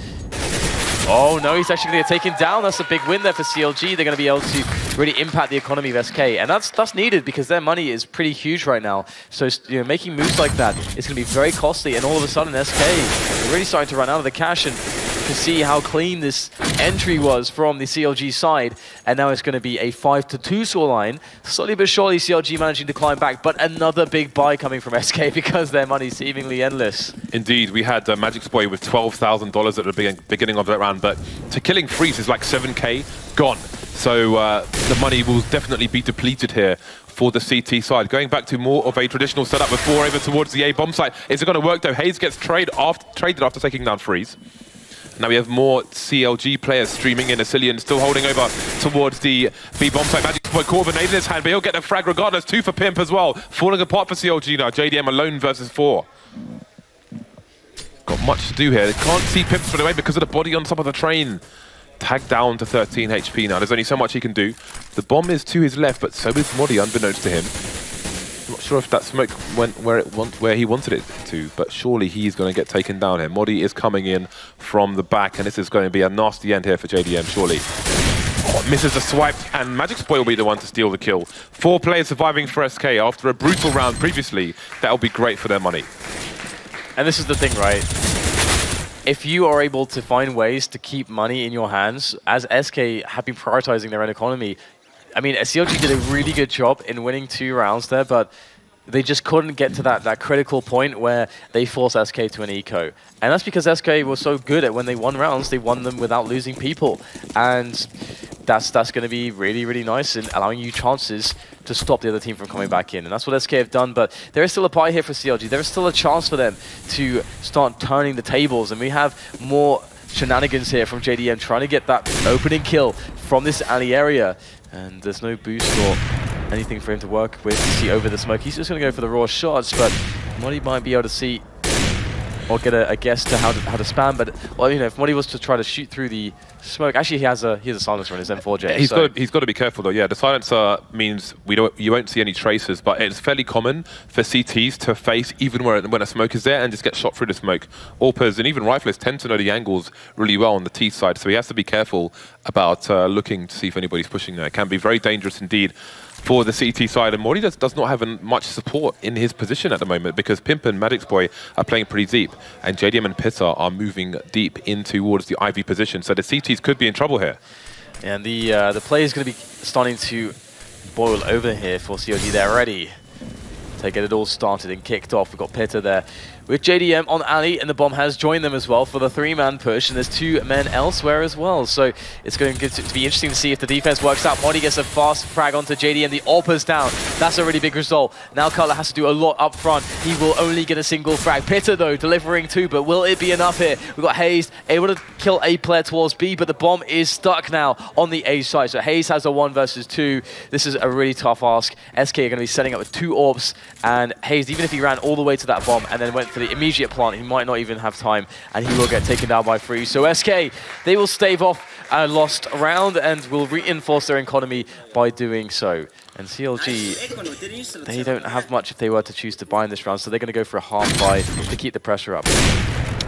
Oh no, he's actually going to get taken down. That's a big win there for CLG. They're going to be able to really impact the economy of SK, and that's needed because their money is pretty huge right now. So making moves like that is going to be very costly, and all of a sudden SK are really starting to run out of the cash, and you can see how clean this entry was from the CLG side, and now it's going to be a 5-2 scoreline. Slowly but surely CLG managing to climb back, but another big buy coming from SK because their money's seemingly endless. Indeed, we had Magic's Boy with $12,000 at the beginning of that round, but to killing Freeze is like 7K gone. So the money will definitely be depleted here for the CT side. Going back to more of a traditional setup before over towards the A bomb site. Is it going to work though? Hayes gets traded after taking down Freeze. Now we have more CLG players streaming in. Asilian still holding over towards the B bomb site. Magic's Boy caught with a nade in his hand, but he'll get the frag regardless. 2 for Pimp as well. Falling apart for CLG now. JDM alone versus 4. Got much to do here. They can't see Pimp straight away because of the body on top of the train. Tagged down to 13 HP now. There's only so much he can do. The bomb is to his left, but so is Modi, unbeknownst to him. I'm not sure if that smoke went where he wanted it to, but surely he's going to get taken down here. Modi is coming in from the back, and this is going to be a nasty end here for JDM, surely. Oh, misses the swipe, and Magic's Boy will be the one to steal the kill. 4 players surviving for SK after a brutal round previously. That'll be great for their money. And this is the thing, right? If you are able to find ways to keep money in your hands, as SK have been prioritizing their own economy, I mean, CLG did a really good job in winning 2 rounds there, but they just couldn't get to that critical point where they forced SK to an eco. And that's because SK was so good at when they won rounds, they won them without losing people. And that's going to be really, really nice in allowing you chances to stop the other team from coming back in. And that's what SK have done, but there is still a pie here for CLG. There is still a chance for them to start turning the tables, and we have more shenanigans here from JDM trying to get that opening kill from this alley area. And there's no boost or anything for him to work with to see over the smoke. He's just going to go for the raw shots, but Modi might be able to see or get a guess to how to spam. But well, you know, if Modi was to try to shoot through the smoke, actually he has a silencer on his M4J. He's got to be careful though. Yeah, the silencer means you won't see any traces, but it's fairly common for CTs to face even when a smoke is there and just get shot through the smoke. AWPers and even riflers tend to know the angles really well on the T side, so he has to be careful about looking to see if anybody's pushing there. It can be very dangerous indeed for the CT side, and Modi does not have much support in his position at the moment because Pimp and Magic's Boy are playing pretty deep, and JDM and Pitta are moving deep in towards the Ivy position, so the CTs could be in trouble here. And the play is going to be starting to boil over here for CLG. They're ready to get it all started and kicked off. We've got Pitta there with JDM on alley, and the bomb has joined them as well for the 3-man push, and there's 2 men elsewhere as well. So it's going to be interesting to see if the defense works out. Modi gets a fast frag onto JDM, the AWPer's down. That's a really big result. Now Cutler has to do a lot up front. He will only get a single frag. Pitta though, delivering 2, but will it be enough here? We've got Hayes able to kill a player towards B, but the bomb is stuck now on the A side. So Hayes has a 1 versus 2. This is a really tough ask. SK are going to be setting up with 2 AWPs, and Hayes, even if he ran all the way to that bomb and then went for the immediate plant, he might not even have time, and he will get taken down by Freeze. So SK, they will stave off a lost round and will reinforce their economy by doing so. And CLG, they don't have much if they were to choose to buy in this round, so they're going to go for a half buy to keep the pressure up.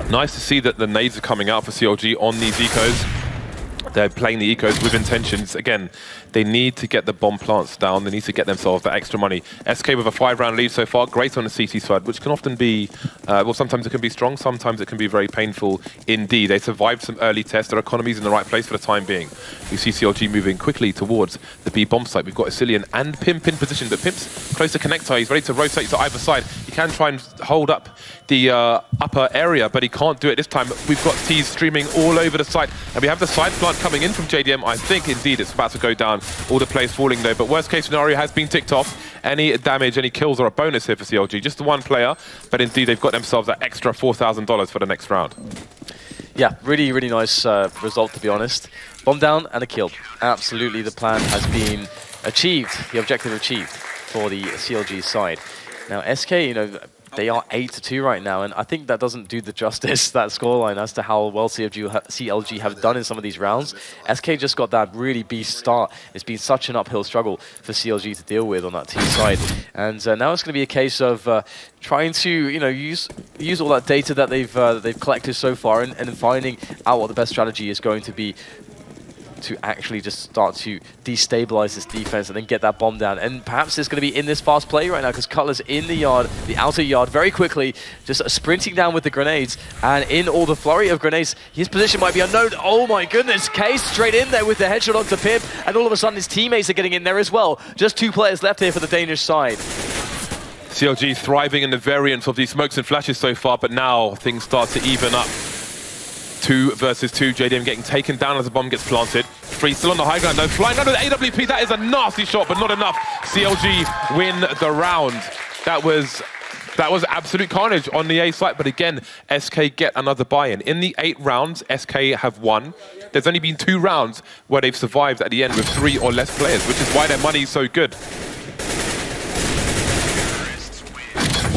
Nice to see that the nades are coming out for CLG on these ecos. They're playing the ecos with intentions. Again, they need to get the bomb plants down. They need to get themselves that extra money. SK with a 5-round lead so far. Great on the CT side, which can often be, well, sometimes it can be strong, sometimes it can be very painful indeed. They survived some early tests. Their economy's in the right place for the time being. We see CLG moving quickly towards the B bomb site. We've got Asilian and Pimp in position, but Pimp's close to connector. He's ready to rotate to either side. He can try and hold up the upper area, but he can't do it this time. We've got T's streaming all over the site, and we have the side plant coming in from JDM. I think indeed it's about to go down. All the players falling though, but worst case scenario has been ticked off. Any damage, any kills are a bonus here for CLG. Just the 1 player, but indeed they've got themselves that extra $4,000 for the next round. Yeah, really, really nice result, to be honest. Bomb down and a kill. Absolutely, the plan has been achieved, the objective achieved for the CLG side. Now, SK, you know, they are 8-2 right now, and I think that doesn't do the justice, that scoreline, as to how well CLG have done in some of these rounds. SK just got that really beast start. It's been such an uphill struggle for CLG to deal with on that team side, and now it's going to be a case of trying to use all that data that they've collected so far, and finding out what the best strategy is going to be to actually just start to destabilize this defense and then get that bomb down. And perhaps it's going to be in this fast play right now, because Cutler's in the yard, the outer yard, very quickly, just sprinting down with the grenades. And in all the flurry of grenades, his position might be unknown. Oh my goodness, Case straight in there with the headshot onto Pimp, and all of a sudden his teammates are getting in there as well. Just 2 players left here for the Danish side. CLG thriving in the variance of these smokes and flashes so far, but now things start to even up. 2 versus 2, JDM getting taken down as the bomb gets planted. Free still on the high ground, though, flying under the AWP. That is a nasty shot, but not enough. CLG win the round. That was absolute carnage on the A site, but again, SK get another buy-in. In the 8 rounds, SK have won. There's only been 2 rounds where they've survived at the end with 3 or less players, which is why their money is so good.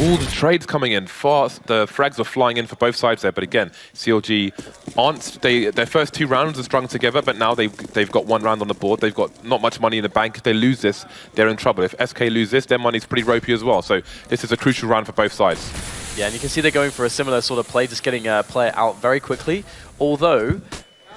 All the trades coming in fast. The frags are flying in for both sides there, but again, CLG aren't. Their first 2 rounds are strung together, but now they've got 1 round on the board. They've got not much money in the bank. If they lose this, they're in trouble. If SK lose this, their money's pretty ropey as well. So this is a crucial round for both sides. Yeah, and you can see they're going for a similar sort of play, just getting a player out very quickly. Although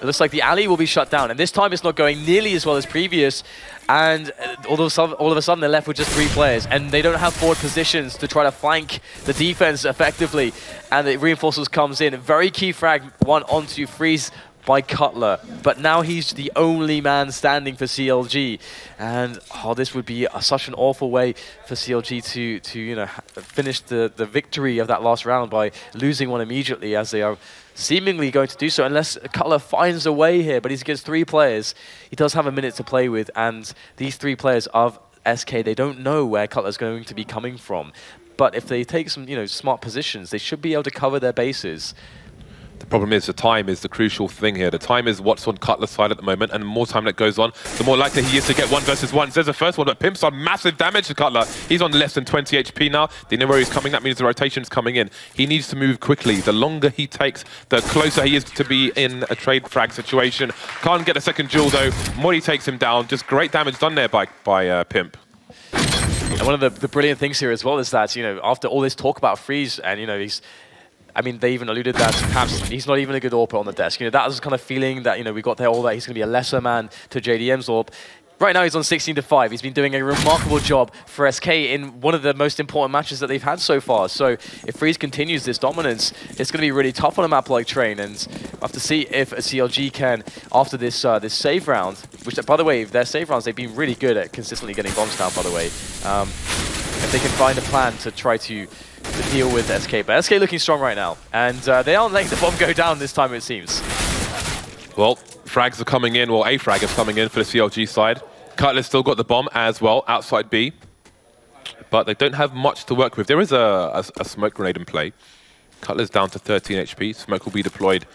it looks like the alley will be shut down, and this time it's not going nearly as well as previous. And all of a sudden they're left with just 3 players, and they don't have forward positions to try to flank the defense effectively. And the reinforcements comes in. Very key frag, 1 onto Freeze by Cutler, but now he's the only man standing for CLG, and this would be such an awful way for CLG to finish the victory of that last round by losing 1 immediately, as they are seemingly going to do so, unless Cutler finds a way here. But he's against 3 players. He does have a minute to play with, and these 3 players of SK, they don't know where Cutler's going to be coming from. But if they take some smart positions, they should be able to cover their bases. The problem is the time is the crucial thing here. The time is what's on Cutler's side at the moment, and the more time that goes on, the more likely he is to get 1 versus 1. There's the first one, but Pimp's done massive damage to Cutler. He's on less than 20 HP now. They know where he's coming. That means the rotation's coming in. He needs to move quickly. The longer he takes, the closer he is to be in a trade frag situation. Can't get a second duel, though. Mori takes him down. Just great damage done there by Pimp. And one of the brilliant things here as well is that, after all this talk about Freeze, and, they even alluded that perhaps he's not even a good AWPer on the desk. That was the kind of feeling that, we got there all that he's going to be a lesser man to JDM's AWP. Right now he's on 16-5. He's been doing a remarkable job for SK in one of the most important matches that they've had so far. So if Freeze continues this dominance, it's going to be really tough on a map like Train. And we'll have to see if CLG can, after this this save round, which, by the way, their save rounds, they've been really good at consistently getting bombs down, by the way. If they can find a plan to try to deal with SK. But SK looking strong right now. And they aren't letting the bomb go down this time, it seems. Well, frags are coming in. Well, a frag is coming in for the CLG side. Cutler's still got the bomb as well, outside B. But they don't have much to work with. There is a smoke grenade in play. Cutler's down to 13 HP. Smoke will be deployed.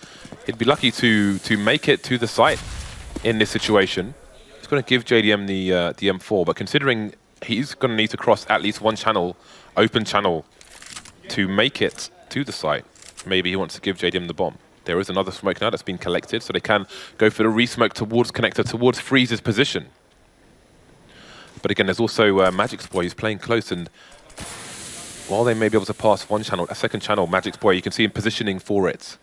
He'd be lucky to make it to the site in this situation. He's going to give JDM the M4, but considering he's going to need to cross at least 1 channel, open channel, to make it to the site, maybe he wants to give JDM the bomb. There is another smoke now that's been collected, so they can go for the re-smoke towards connector, towards Freeze's position. But again, there's also Magic's Boy who's playing close, and while they may be able to pass 1 channel, a second channel, Magic's Boy, you can see him positioning for it.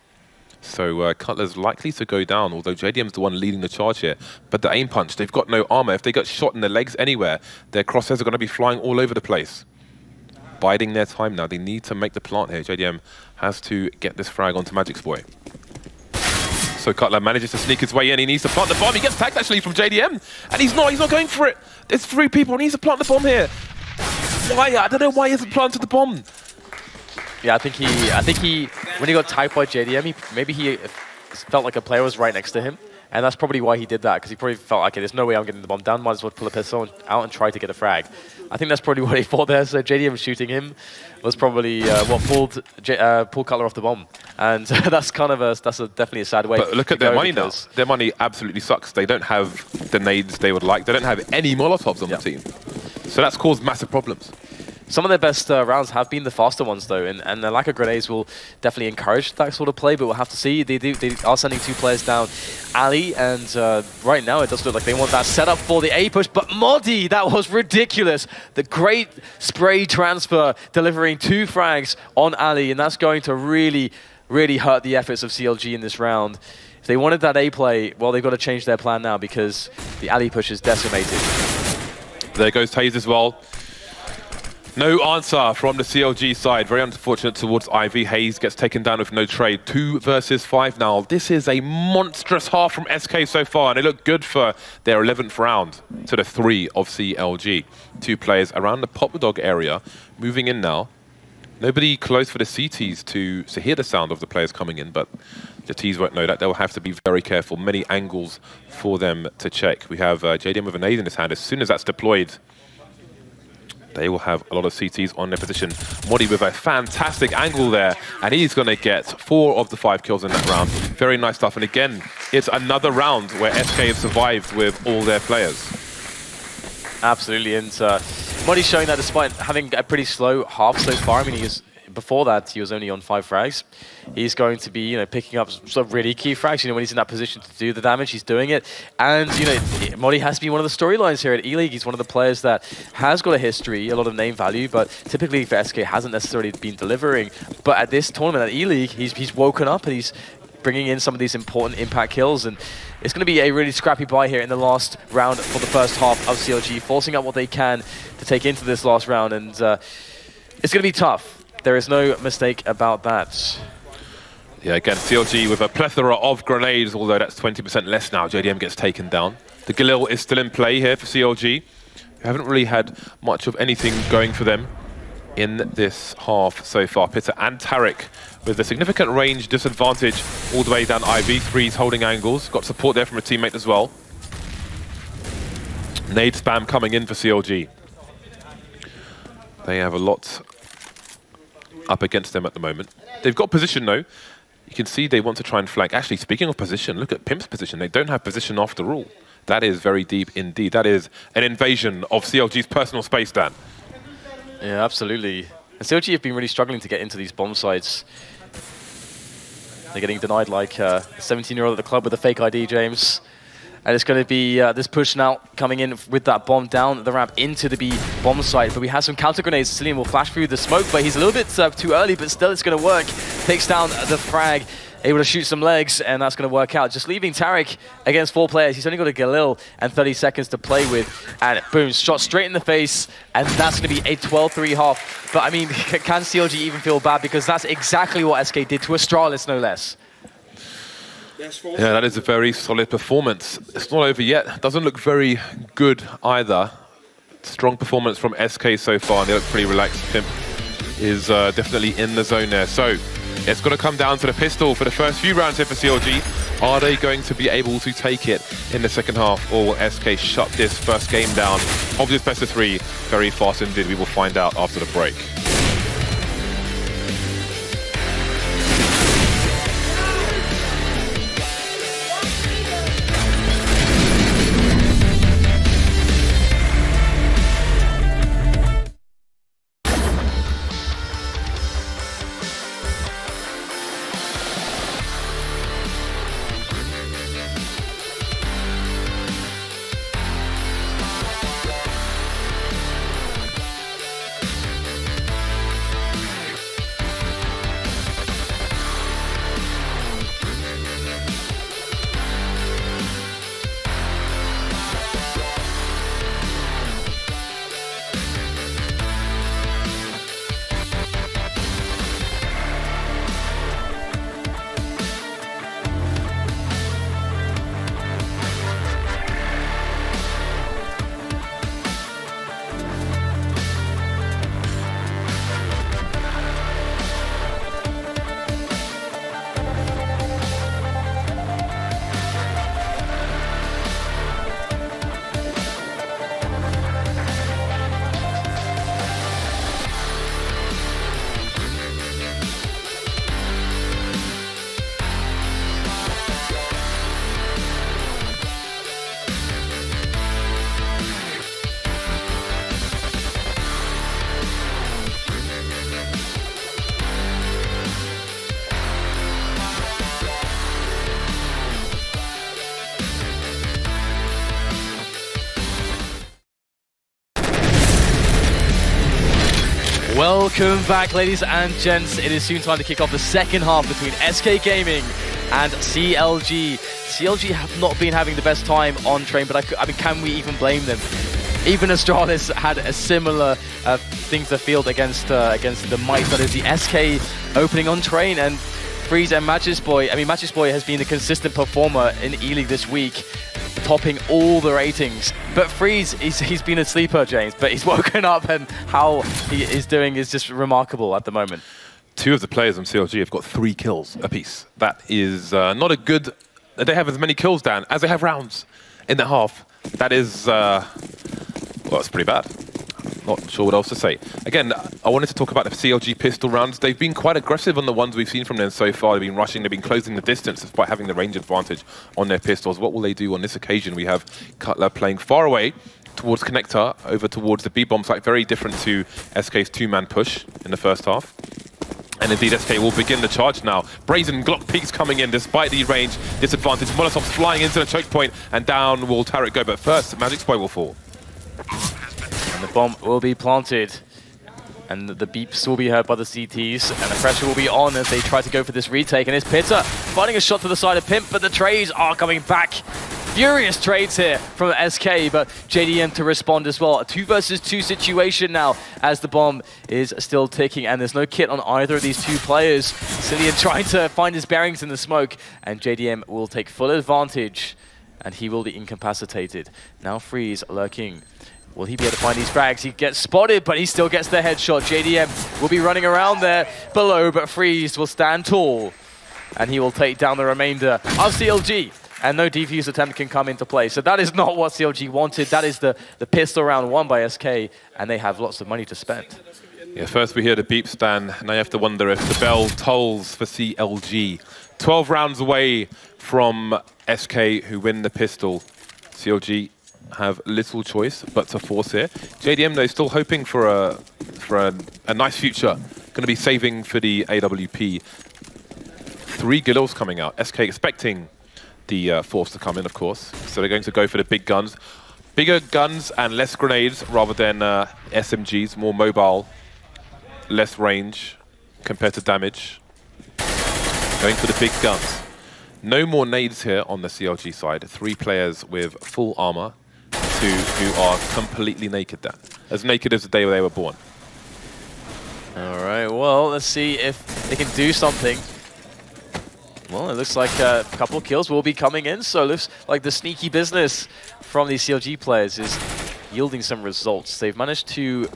So Cutler's likely to go down, although JDM's the one leading the charge here. But the aim punch, they've got no armor. If they get shot in the legs anywhere, their crosshairs are going to be flying all over the place. Biding their time now. They need to make the plant here. JDM has to get this frag onto Magic's Boy. So Cutler manages to sneak his way in. He needs to plant the bomb. He gets tagged actually from JDM, and he's not going for it. There's 3 people. He needs to plant the bomb here. Why? I don't know why he hasn't planted the bomb. Yeah, I think he when he got tagged by JDM, maybe he felt like a player was right next to him. And that's probably why he did that, because he probably felt, okay, there's no way I'm getting the bomb down, might as well pull a pistol out and try to get a frag. I think that's probably what he thought there, so JDM shooting him was probably what pulled Cutler off the bomb. And that's kind of definitely a sad way. But look at their money now. Their money absolutely sucks. They don't have the nades they would like. They don't have any Molotovs on the team. So that's caused massive problems. Some of their best rounds have been the faster ones, though, and the lack of grenades will definitely encourage that sort of play, but we'll have to see. They are sending 2 players down, Ali, and right now it does look like they want that setup for the A push, but Modi, that was ridiculous. The great spray transfer, delivering 2 frags on Ali, and that's going to really, really hurt the efforts of CLG in this round. If they wanted that A play, well, they've got to change their plan now because the Ali push is decimated. There goes Taze as well. No answer from the CLG side. Very unfortunate towards Ivy. Hayes gets taken down with no trade. 2 versus 5 now. This is a monstrous half from SK so far, and they look good for their 11th round to the 3 of CLG. 2 players around the Pop Dog area moving in now. Nobody close for the CTs to hear the sound of the players coming in, but the Ts won't know that. They'll have to be very careful. Many angles for them to check. We have JDM with a nade in his hand. As soon as that's deployed, they will have a lot of CTs on their position. Modi with a fantastic angle there, and he's going to get 4 of the 5 kills in that round. Very nice stuff. And again, it's another round where SK have survived with all their players. Absolutely, and Modi's showing that despite having a pretty slow half so far. I mean, before that, he was only on 5 frags. He's going to be, picking up some really key frags. When he's in that position to do the damage, he's doing it. And, Modi has to be one of the storylines here at ELEAGUE. He's one of the players that has got a history, a lot of name value, but typically for SK hasn't necessarily been delivering. But at this tournament at ELEAGUE, he's woken up and he's bringing in some of these important impact kills. And it's going to be a really scrappy buy here in the last round for the first half of CLG, forcing out what they can to take into this last round. And it's going to be tough. There is no mistake about that. Yeah, again, CLG with a plethora of grenades, although that's 20% less now. JDM gets taken down. The Galil is still in play here for CLG. We haven't really had much of anything going for them in this half so far. Pitta and Tarek with a significant range disadvantage all the way down Ivy. Three's holding angles. Got support there from a teammate as well. Nade spam coming in for CLG. They have a lot up against them at the moment. They've got position though. You can see they want to try and flank. Actually, speaking of position, look at Pimp's position. They don't have position after all. That is very deep indeed. That is an invasion of CLG's personal space, Dan. Yeah, absolutely. And CLG have been really struggling to get into these bomb sites. They're getting denied like a 17-year-old at the club with a fake ID, James. And it's going to be this push now coming in with that bomb down the ramp into the B bomb site. But we have some counter grenades. Cillian will flash through the smoke, but he's a little bit too early, but still it's going to work. Takes down the frag, able to shoot some legs, and that's going to work out. Just leaving Tarek against 4 players. He's only got a Galil and 30 seconds to play with. And boom, shot straight in the face. And that's going to be a 12-3 half. But I mean, can CLG even feel bad? Because that's exactly what SK did to Astralis, no less. Yeah, that is a very solid performance. It's not over yet. Doesn't look very good either. Strong performance from SK so far, and they look pretty relaxed. Pimp is definitely in the zone there. So it's going to come down to the pistol for the first few rounds here for CLG. Are they going to be able to take it in the second half, or will SK shut this first game down of this best of 3 very fast indeed? We will find out after the break. Welcome back, ladies and gents. It is soon time to kick off the second half between SK Gaming and CLG. CLG have not been having the best time on train, but I mean, can we even blame them? Even Astralis had a similar thing to field against the might that is the SK opening on train, and Freeze and Magisboy. I mean, Magisboy has been a consistent performer in ELEAGUE this week, topping all the ratings. But Freeze, he's been a sleeper, James, but he's woken up, and how he is doing is just remarkable at the moment. Two of the players from CLG have got 3 kills apiece. That is not a good... They have as many kills, Dan, as they have rounds in the half. That is... well, it's pretty bad. Not sure what else to say. Again, I wanted to talk about the CLG pistol rounds. They've been quite aggressive on the ones we've seen from them so far. They've been rushing, they've been closing the distance despite having the range advantage on their pistols. What will they do on this occasion? We have Cutler playing far away towards Connector, over towards the B-bomb site. Very different to SK's 2-man push in the first half. And indeed, SK will begin the charge now. Brazen Glock peaks coming in despite the range disadvantage. Molotov's flying into the choke point, and down will Tarek go. But first, Magisboy will fall. And the bomb will be planted. And the beeps will be heard by the CTs. And the pressure will be on as they try to go for this retake. And it's Pitta finding a shot to the side of Pimp, but the trades are coming back. Furious trades here from SK, but JDM to respond as well. A 2 versus 2 situation now as the bomb is still ticking, and there's no kit on either of these two players. Cillian trying to find his bearings in the smoke, and JDM will take full advantage, and he will be incapacitated. Now Freeze lurking. Will he be able to find these frags? He gets spotted, but he still gets the headshot. JDM will be running around there below, but Freeze will stand tall, and he will take down the remainder of CLG. And no defuse attempt can come into play. So that is not what CLG wanted. That is the pistol round won by SK, and they have lots of money to spend. Yeah, first we hear the beep stand. Now you have to wonder if the bell tolls for CLG. 12 rounds away from SK, who win the pistol. CLG have little choice but to force here. JDM, though, still hoping for a nice future. Going to be saving for the AWP. 3 Gills coming out. SK expecting the force to come in, of course. So they're going to go for the big guns. Bigger guns and less grenades rather than SMGs, more mobile, less range compared to damage. Going for the big guns. No more nades here on the CLG side. 3 players with full armor, 2 who are completely naked, as naked as the day they were born. All right, well, let's see if they can do something. Well, it looks like a couple of kills will be coming in, so it looks like the sneaky business from these CLG players is yielding some results. They've managed to...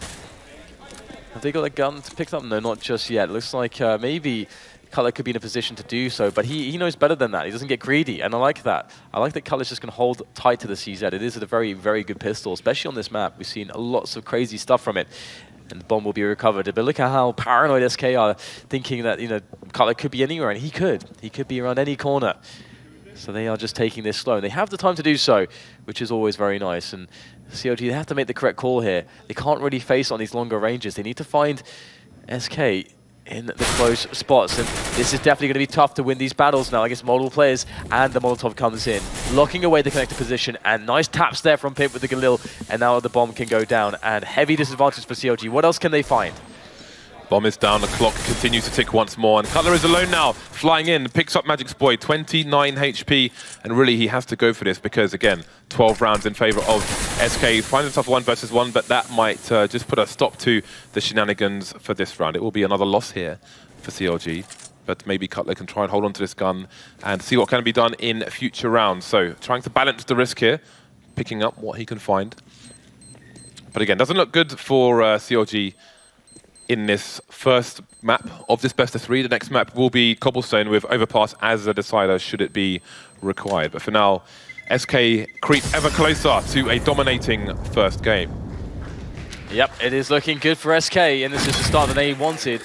Have they got a gun to pick up? No, not just yet. It looks like maybe Cutler could be in a position to do so, but he knows better than that. He doesn't get greedy, and I like that. I like that Cutler's just going to hold tight to the CZ. It is a very, very good pistol, especially on this map. We've seen lots of crazy stuff from it. And the bomb will be recovered. But look at how paranoid SK are, thinking that, you know, Cutler could be anywhere, and he could. He could be around any corner. So they are just taking this slow. And they have the time to do so, which is always very nice. And CLG, they have to make the correct call here. They can't really face on these longer ranges. They need to find SK in the close spots, and this is definitely going to be tough to win these battles now against multiple players, and the Molotov comes in, locking away the connector position, and nice taps there from Pimp with the Galil, and now the bomb can go down, and heavy disadvantage for CLG. What else can they find? Bomb is down, the clock continues to tick once more, and Cutler is alone now, flying in, picks up Magisboy, 29 HP, and really he has to go for this because, again, 12 rounds in favor of SK. Finds himself 1 versus 1, but that might just put a stop to the shenanigans for this round. It will be another loss here for CLG, but maybe Cutler can try and hold on to this gun and see what can be done in future rounds. So, trying to balance the risk here, picking up what he can find. But again, doesn't look good for CLG in this first map of this best of 3. The next map will be Cobblestone with Overpass as a decider should it be required. But for now, SK creep ever closer to a dominating first game. Yep, it is looking good for SK, and this is the start that they wanted.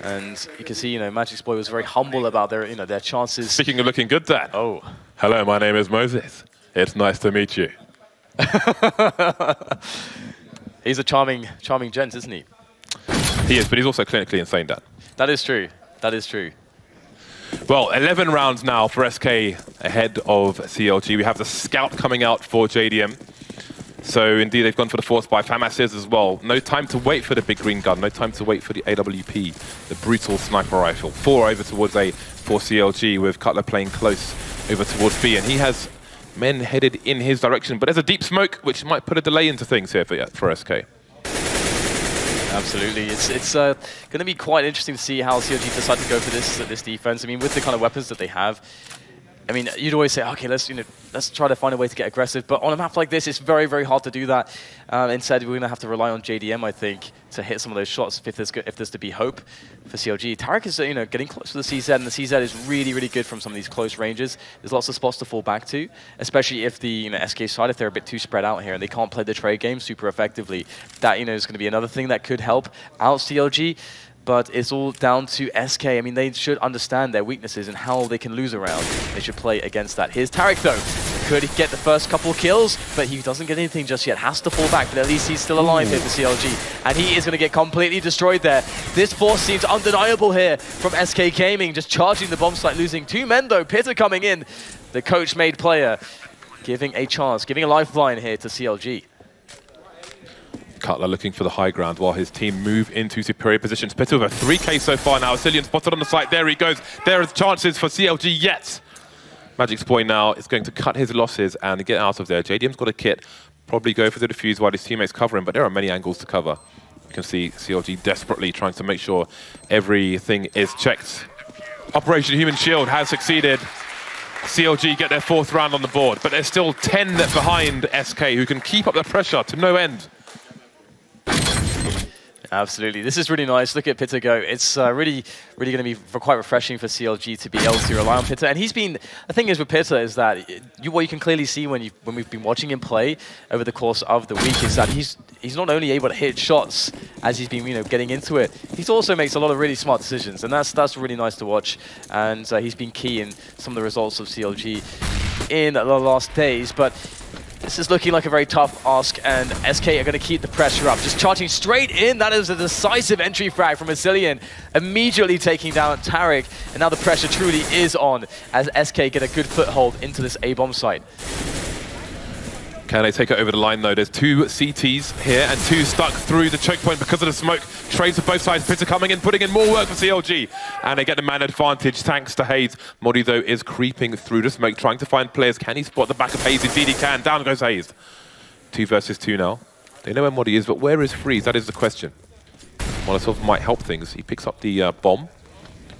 And you can see, you know, Magisboy was very humble about their, you know, their chances. Speaking of looking good, Dan. Oh. Hello, my name is Moses. It's nice to meet you. He's a charming gent, isn't he? He is, but he's also clinically insane, Dan. That is true. That is true. Well, 11 rounds now for SK ahead of CLG. We have the scout coming out for JDM. So indeed, they've gone for the force buy. FAMAS is as well. No time to wait for the big green gun. No time to wait for the AWP, the brutal sniper rifle. 4 over towards A for CLG, with Cutler playing close over towards B. And he has men headed in his direction. But there's a deep smoke, which might put a delay into things here for SK. Absolutely. It's going to be quite interesting to see how CLG decide to go for this defense. I mean, with the kind of weapons that they have, I mean, you'd always say, okay, let's try to find a way to get aggressive. But on a map like this, it's very, very hard to do that. Instead, we're going to have to rely on JDM, I think, to hit some of those shots if there's to be hope for CLG. Tarek is, getting close to the CZ, and the CZ is really, really good from some of these close ranges. There's lots of spots to fall back to, especially if the SK side, if they're a bit too spread out here and they can't play the trade game super effectively. That, is going to be another thing that could help out CLG. But it's all down to SK. I mean, they should understand their weaknesses and how they can lose around. They should play against that. Here's Tarek, though. Could he get the first couple of kills? But he doesn't get anything just yet. Has to fall back, but at least he's still alive here for CLG. And he is going to get completely destroyed there. This force seems undeniable here from SK Gaming, just charging the bomb site, losing 2 men, though. Pitta coming in, the coach-made player, giving a chance, giving a lifeline here to CLG. Cutler looking for the high ground while his team move into superior positions. Pitta with a 3K so far now. Cillian spotted on the site. There he goes. There are chances for CLG yet. Magic's Boy now is going to cut his losses and get out of there. JDM's got a kit. Probably go for the defuse while his teammates cover him, but there are many angles to cover. You can see CLG desperately trying to make sure everything is checked. Operation Human Shield has succeeded. CLG get their 4th round on the board, but there's still 10 behind SK who can keep up the pressure to no end. Absolutely. This is really nice. Look at Pitta go. It's really going to be quite refreshing for CLG to be able to rely on Pitta. And he's been, the thing is with Pitta is that what you can clearly see when we've been watching him play over the course of the week is that he's not only able to hit shots as he's been getting into it, he also makes a lot of really smart decisions, and that's really nice to watch. And he's been key in some of the results of CLG in the last days. But this is looking like a very tough ask, and SK are going to keep the pressure up. Just charging straight in. That is a decisive entry frag from Cillian, immediately taking down Tarek. And now the pressure truly is on as SK get a good foothold into this A-bomb site. Can they take it over the line, though? There's 2 CTs here and 2 stuck through the choke point because of the smoke. Trades for both sides. Pitta coming in, putting in more work for CLG. And they get the man advantage thanks to Hayes. Modi, though, is creeping through the smoke, trying to find players. Can he spot the back of Hayes? Indeed he can. Down goes Hayes. 2 versus 2 now. They know where Modi is, but where is Freeze? That is the question. Molotov might help things. He picks up the bomb.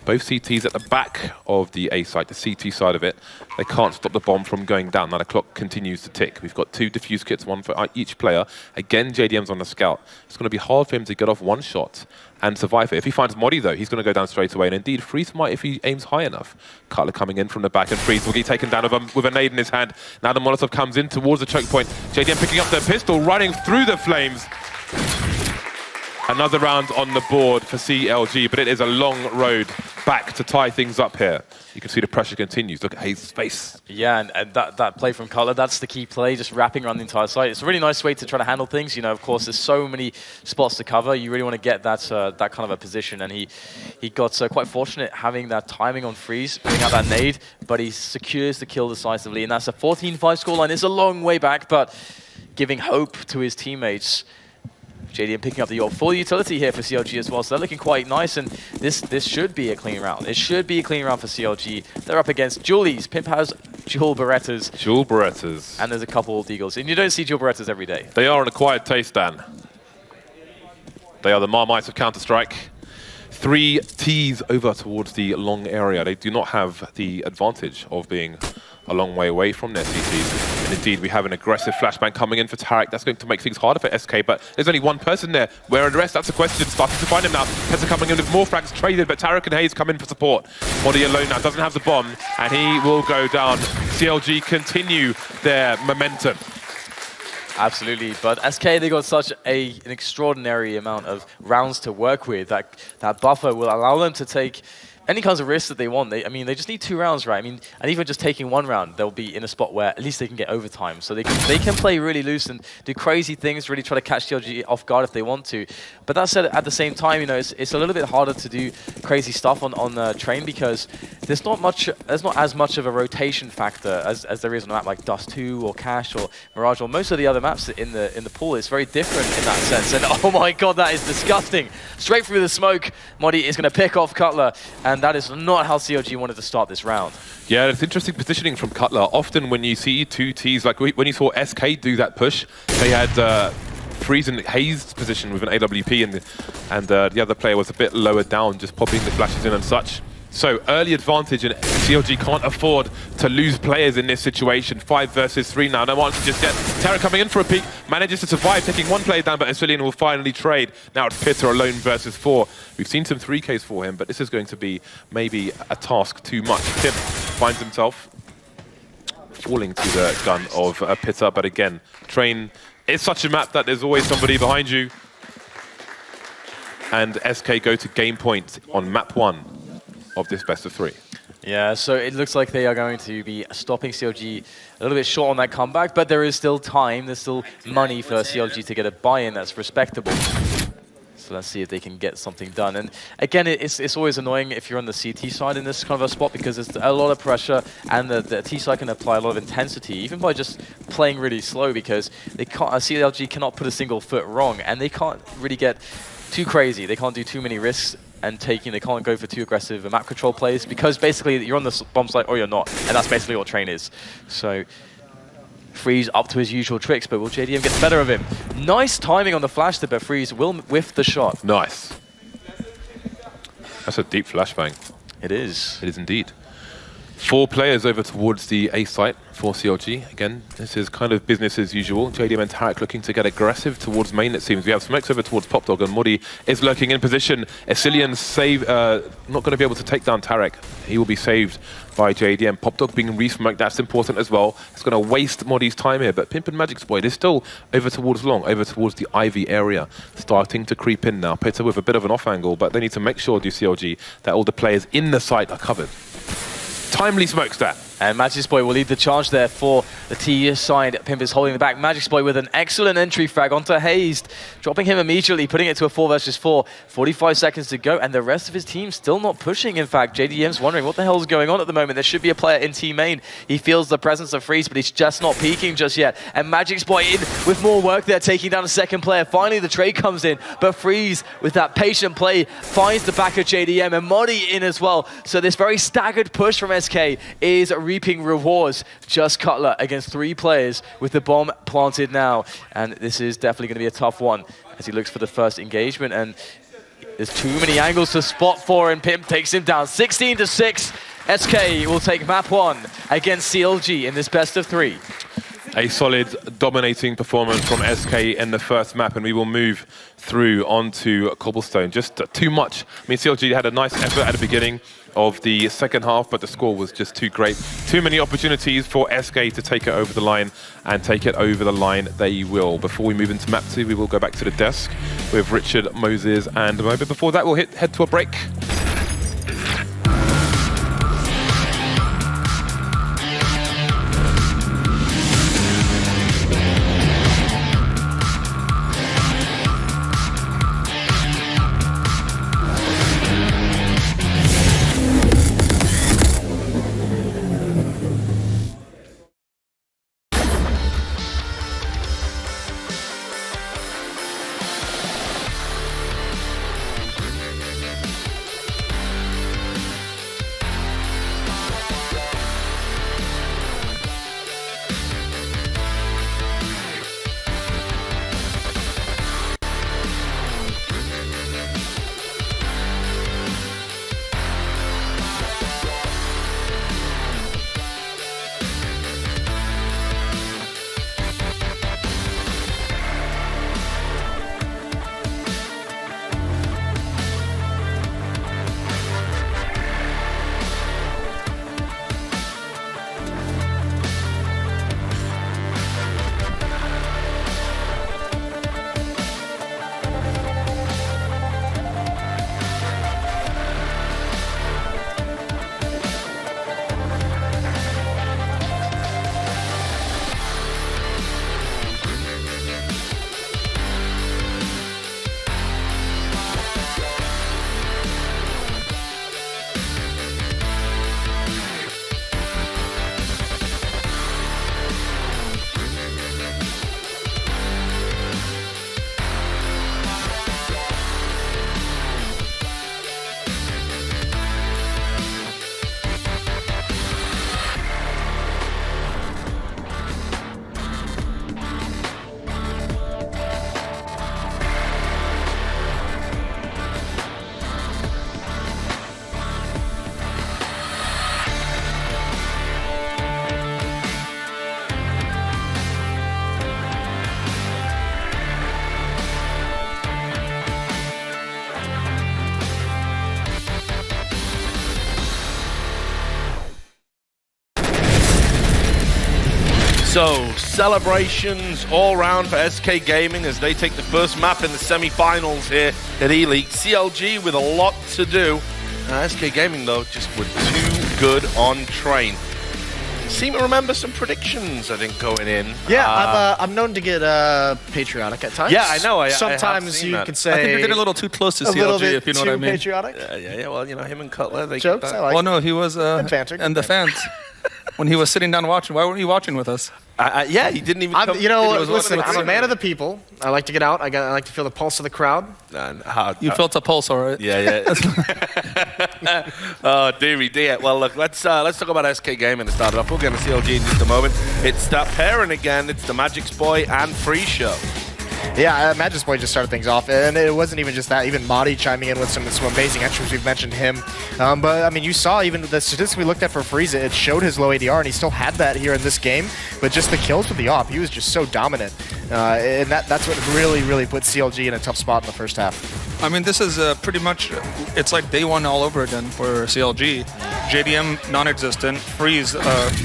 Both CTs at the back of the A site, the CT side of it. They can't stop the bomb from going down. Now the clock continues to tick. We've got 2 defuse kits, 1 for each player. Again, JDM's on the scout. It's going to be hard for him to get off 1 shot and survive it. If he finds Modi, though, he's going to go down straight away. And indeed, Freeze might if he aims high enough. Cutler coming in from the back, and Freeze will get taken down with a nade in his hand. Now the Molotov comes in towards the choke point. JDM picking up their pistol, running through the flames. Another round on the board for CLG, but it is a long road back to tie things up here. You can see the pressure continues. Look at Hayes' face. Yeah, and that play from Cutler, that's the key play, just wrapping around the entire site. It's a really nice way to try to handle things. Of course, there's so many spots to cover. You really want to get that kind of a position, and he got quite fortunate having that timing on Freeze, putting out that nade, but he secures the kill decisively, and that's a 14-5 scoreline. It's a long way back, but giving hope to his teammates. JDM picking up the full utility here for CLG as well, so they're looking quite nice, and this should be a clean round. It should be a clean round for CLG. They're up against Julies. Pimp has Dual Berettas. Dual Berettas. And there's a couple of Deagles. And you don't see Dual Berettas every day. They are an acquired taste, Dan. They are the Marmites of Counter-Strike. 3 Ts over towards the long area. They do not have the advantage of being a long way away from their CTs. And indeed, we have an aggressive flashbang coming in for Tarek. That's going to make things harder for SK, but there's only 1 person there. Where are the rest? That's the question. Starting to find him now. Tessa coming in with more frags traded, but Tarek and Hayes come in for support. Modi alone now, doesn't have the bomb, and he will go down. CLG continue their momentum. Absolutely, but SK, they got such an extraordinary amount of rounds to work with. That buffer will allow them to take any kinds of risks that they want. I mean, they just need 2 rounds, right? I mean, and even just taking 1 round, they'll be in a spot where at least they can get overtime. So they can play really loose and do crazy things, really try to catch CLG off guard if they want to. But that said, at the same time, you know, it's a little bit harder to do crazy stuff on Train because there's not as much of a rotation factor as there is on a map like Dust 2 or Cash or Mirage or most of the other maps in the pool. It's very different in that sense. And oh my god, that is disgusting! Straight through the smoke, Modi is going to pick off Cutler. And that is not how CLG wanted to start this round. Yeah, it's interesting positioning from Cutler. Often when you see 2 Ts, like when you saw SK do that push, they had Freeze and Haze position with an AWP, and the other player was a bit lower down, just popping the flashes in and such. So early advantage, and CLG can't afford to lose players in this situation. 5 versus 3 now. No one to just get Terra coming in for a peek. Manages to survive, taking 1 player down, but Asilian will finally trade. Now it's Pitta alone versus 4. We've seen some 3Ks for him, but this is going to be maybe a task too much. Tim finds himself falling to the gun of Pitta, but again, Train is such a map that there's always somebody behind you. And SK go to game point on map 1 of this best of 3. Yeah, so it looks like they are going to be stopping CLG a little bit short on that comeback, but there is still time, there's still money for CLG to get a buy-in that's respectable. So let's see if they can get something done. And again, it's always annoying if you're on the CT side in this kind of a spot because there's a lot of pressure and the T side can apply a lot of intensity, even by just playing really slow because they can't, CLG cannot put a single foot wrong and they can't really get too crazy. They can't do too many risks and they can't go for too aggressive map control plays because basically you're on the bomb site or you're not, and that's basically what Train is. So Freeze up to his usual tricks, but will JDM get the better of him? Nice timing on the flash there, but Freeze will whiff the shot. Nice. That's a deep flashbang. It is. It is indeed. 4 players over towards the A site for CLG. Again, this is kind of business as usual. JDM and Tarek looking to get aggressive towards main, it seems. We have smokes over towards Popdog, and Modi is lurking in position. Asilian save, not going to be able to take down Tarek. He will be saved by JDM. Popdog being re-smoked, that's important as well. It's going to waste Modi's time here, but Pimp and Magic's Boy, they're still over towards Long, over towards the Ivy area, starting to creep in now. Pitta with a bit of an off angle, but they need to make sure, do CLG, that all the players in the site are covered. Timely smokes that. And Magic's Boy will lead the charge there for the T side. Pimp is holding the back. Magic's Boy with an excellent entry frag onto Hazed, dropping him immediately, putting it to a 4 versus 4. 45 seconds to go, and the rest of his team still not pushing. In fact, JDM's wondering what the hell is going on at the moment. There should be a player in team main. He feels the presence of Freeze, but he's just not peeking just yet. And Magic's Boy in with more work there, taking down a second player. Finally, the trade comes in, but Freeze, with that patient play, finds the back of JDM, and Modi in as well. So this very staggered push from SK is reaping rewards. Just Cutler against 3 players with the bomb planted now. And this is definitely going to be a tough one as he looks for the first engagement. And there's too many angles to spot for, and Pimp takes him down. 16-6. SK will take map 1 against CLG in this best of 3. A solid, dominating performance from SK in the first map, and we will move through onto Cobblestone. Just too much. I mean, CLG had a nice effort at the beginning of the second half, but the score was just too great. Too many opportunities for SK to take it over the line, and take it over the line they will. Before we move into map 2, we will go back to the desk with Richard, Moses, and Mo. But before that, we'll head to a break. So, celebrations all round for SK Gaming as they take the first map in the semi-finals here at ELEAGUE. CLG with a lot to do. SK Gaming, though, just were too good on train. Seem to remember some predictions, I think, going in. Yeah, I'm known to get patriotic at times. Yeah, I know. Sometimes you could say I think you're getting a little too close to CLG, if you know what I mean. Patriotic. Yeah. Well, you know, him and Cutler, they jokes. I like. Well, no, he was and the fans when he was sitting down watching. Why weren't you watching with us? Yeah, he didn't even. You know, listen, I'm a man of the people. I like to get out. I like to feel the pulse of the crowd. You felt a pulse, all right? Yeah. Oh, dearie dear. Well, look, let's talk about SK Gaming to start it off. We'll get to CLG in just a moment. It's that pairing again. It's the Magic's Boy and Free Show. Yeah, Magic's Boy just started things off, and it wasn't even just that. Even Madi chiming in with some amazing entries. We've mentioned him, but I mean, you saw even the statistics we looked at for Frieza. It showed his low ADR, and he still had that here in this game. But just the kills with the AWP, he was just so dominant, and that's what really put CLG in a tough spot in the first half. I mean, this is pretty much, it's like day one all over again for CLG. JDM non-existent. Freeze,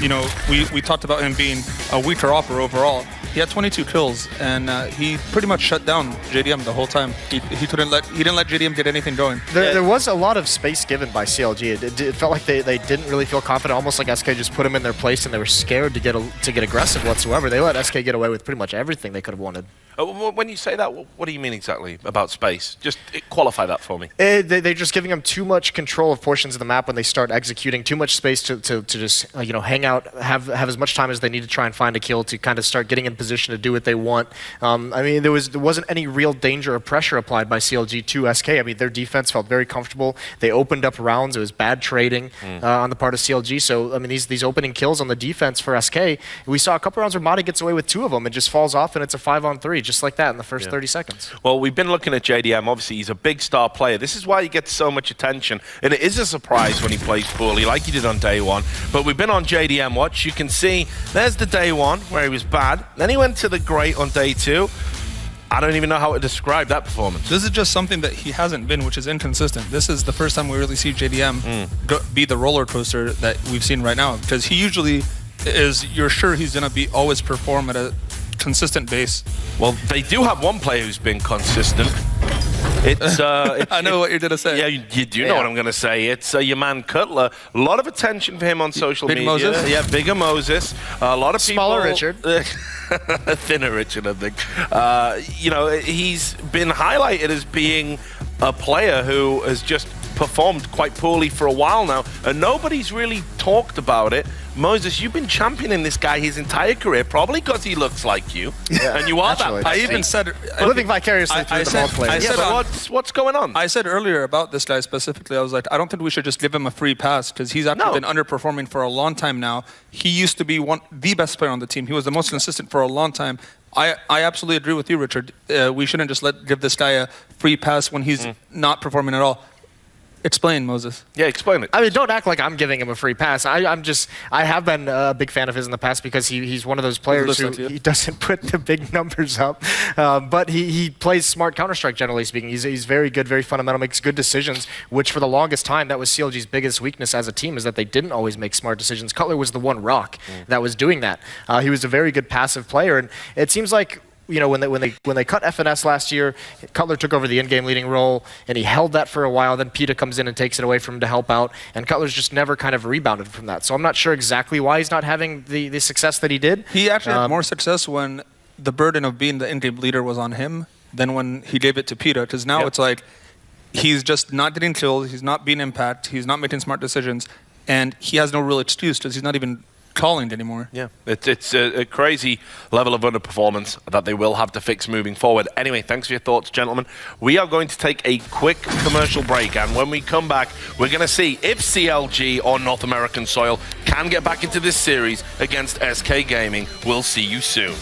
you know, we talked about him being a weaker opera overall. He had 22 kills, and he pretty much shut down JDM the whole time. He didn't let JDM get anything going. There was a lot of space given by CLG. It felt like they didn't really feel confident, almost like SK just put them in their place, and they were scared to get aggressive whatsoever. They let SK get away with pretty much everything they could have wanted. When you say that, what do you mean exactly about space? Just qualify that for me. They're just giving them too much control of portions of the map when they start executing, too much space to just you know, hang out, have as much time as they need to try and find a kill to kind of start getting in position to do what they want. I mean, there wasn't any real danger or pressure applied by CLG to SK. I mean, their defense felt very comfortable. They opened up rounds. It was bad trading on the part of CLG. So I mean, these opening kills on the defense for SK, we saw a couple rounds where Madi gets away with 2 of them and just falls off, and it's a 5-on-3 just like that in the first 30 seconds. Well, we've been looking at JDM. Obviously, he's a big star player. This is why he gets so much attention, and it is a surprise when he plays poorly, like he did on day one. But we've been on JDM watch. You can see there's the day one where he was bad. Then he went to the great on day 2. I don't even know how to describe that performance. This is just something that he hasn't been, which is inconsistent. This is the first time we really see JDM be the roller coaster that we've seen right now, because he usually is, you're sure he's going to always perform at a consistent base. Well, they do have one player who's been consistent. It's I know what you're going to say. Yeah, you do know what I'm going to say. It's your man Cutler. A lot of attention for him on social media. Moses? Yeah, bigger Moses. A lot of people. Smaller Richard. Thinner Richard, I think. You know, he's been highlighted as being a player who has just performed quite poorly for a while now, and nobody's really talked about it. Moses, you've been championing this guy his entire career, probably because he looks like you, and you are that. I even said, living vicariously through the ball player. What's going on? I said earlier about this guy specifically, I was like, I don't think we should just give him a free pass, because he's actually been underperforming for a long time now. He used to be the best player on the team. He was the most consistent for a long time. I absolutely agree with you, Richard. We shouldn't just give this guy a free pass when he's not performing at all. Explain, Moses. Yeah, explain it. I mean, don't act like I'm giving him a free pass. I have been a big fan of his in the past because he's one of those players who he doesn't put the big numbers up, but he plays smart Counter-Strike, generally speaking. He's very good, very fundamental, makes good decisions, which for the longest time, that was CLG's biggest weakness as a team, is that they didn't always make smart decisions. Cutler was the one rock that was doing that. He was a very good passive player, and it seems like, you know, when they cut FNS last year, Cutler took over the in-game leading role, and he held that for a while. Then PETA comes in and takes it away from him to help out, and Cutler's just never kind of rebounded from that. So I'm not sure exactly why he's not having the success that he did. He actually had more success when the burden of being the in-game leader was on him than when he gave it to PETA, because now it's like he's just not getting kills, he's not being impact, he's not making smart decisions, and he has no real excuse because he's not even calling anymore. Yeah, it's a crazy level of underperformance that they will have to fix moving forward. Anyway, thanks for your thoughts, gentlemen. We are going to take a quick commercial break, and when we come back, we're going to see if CLG on North American soil can get back into this series against SK Gaming. We'll see you soon.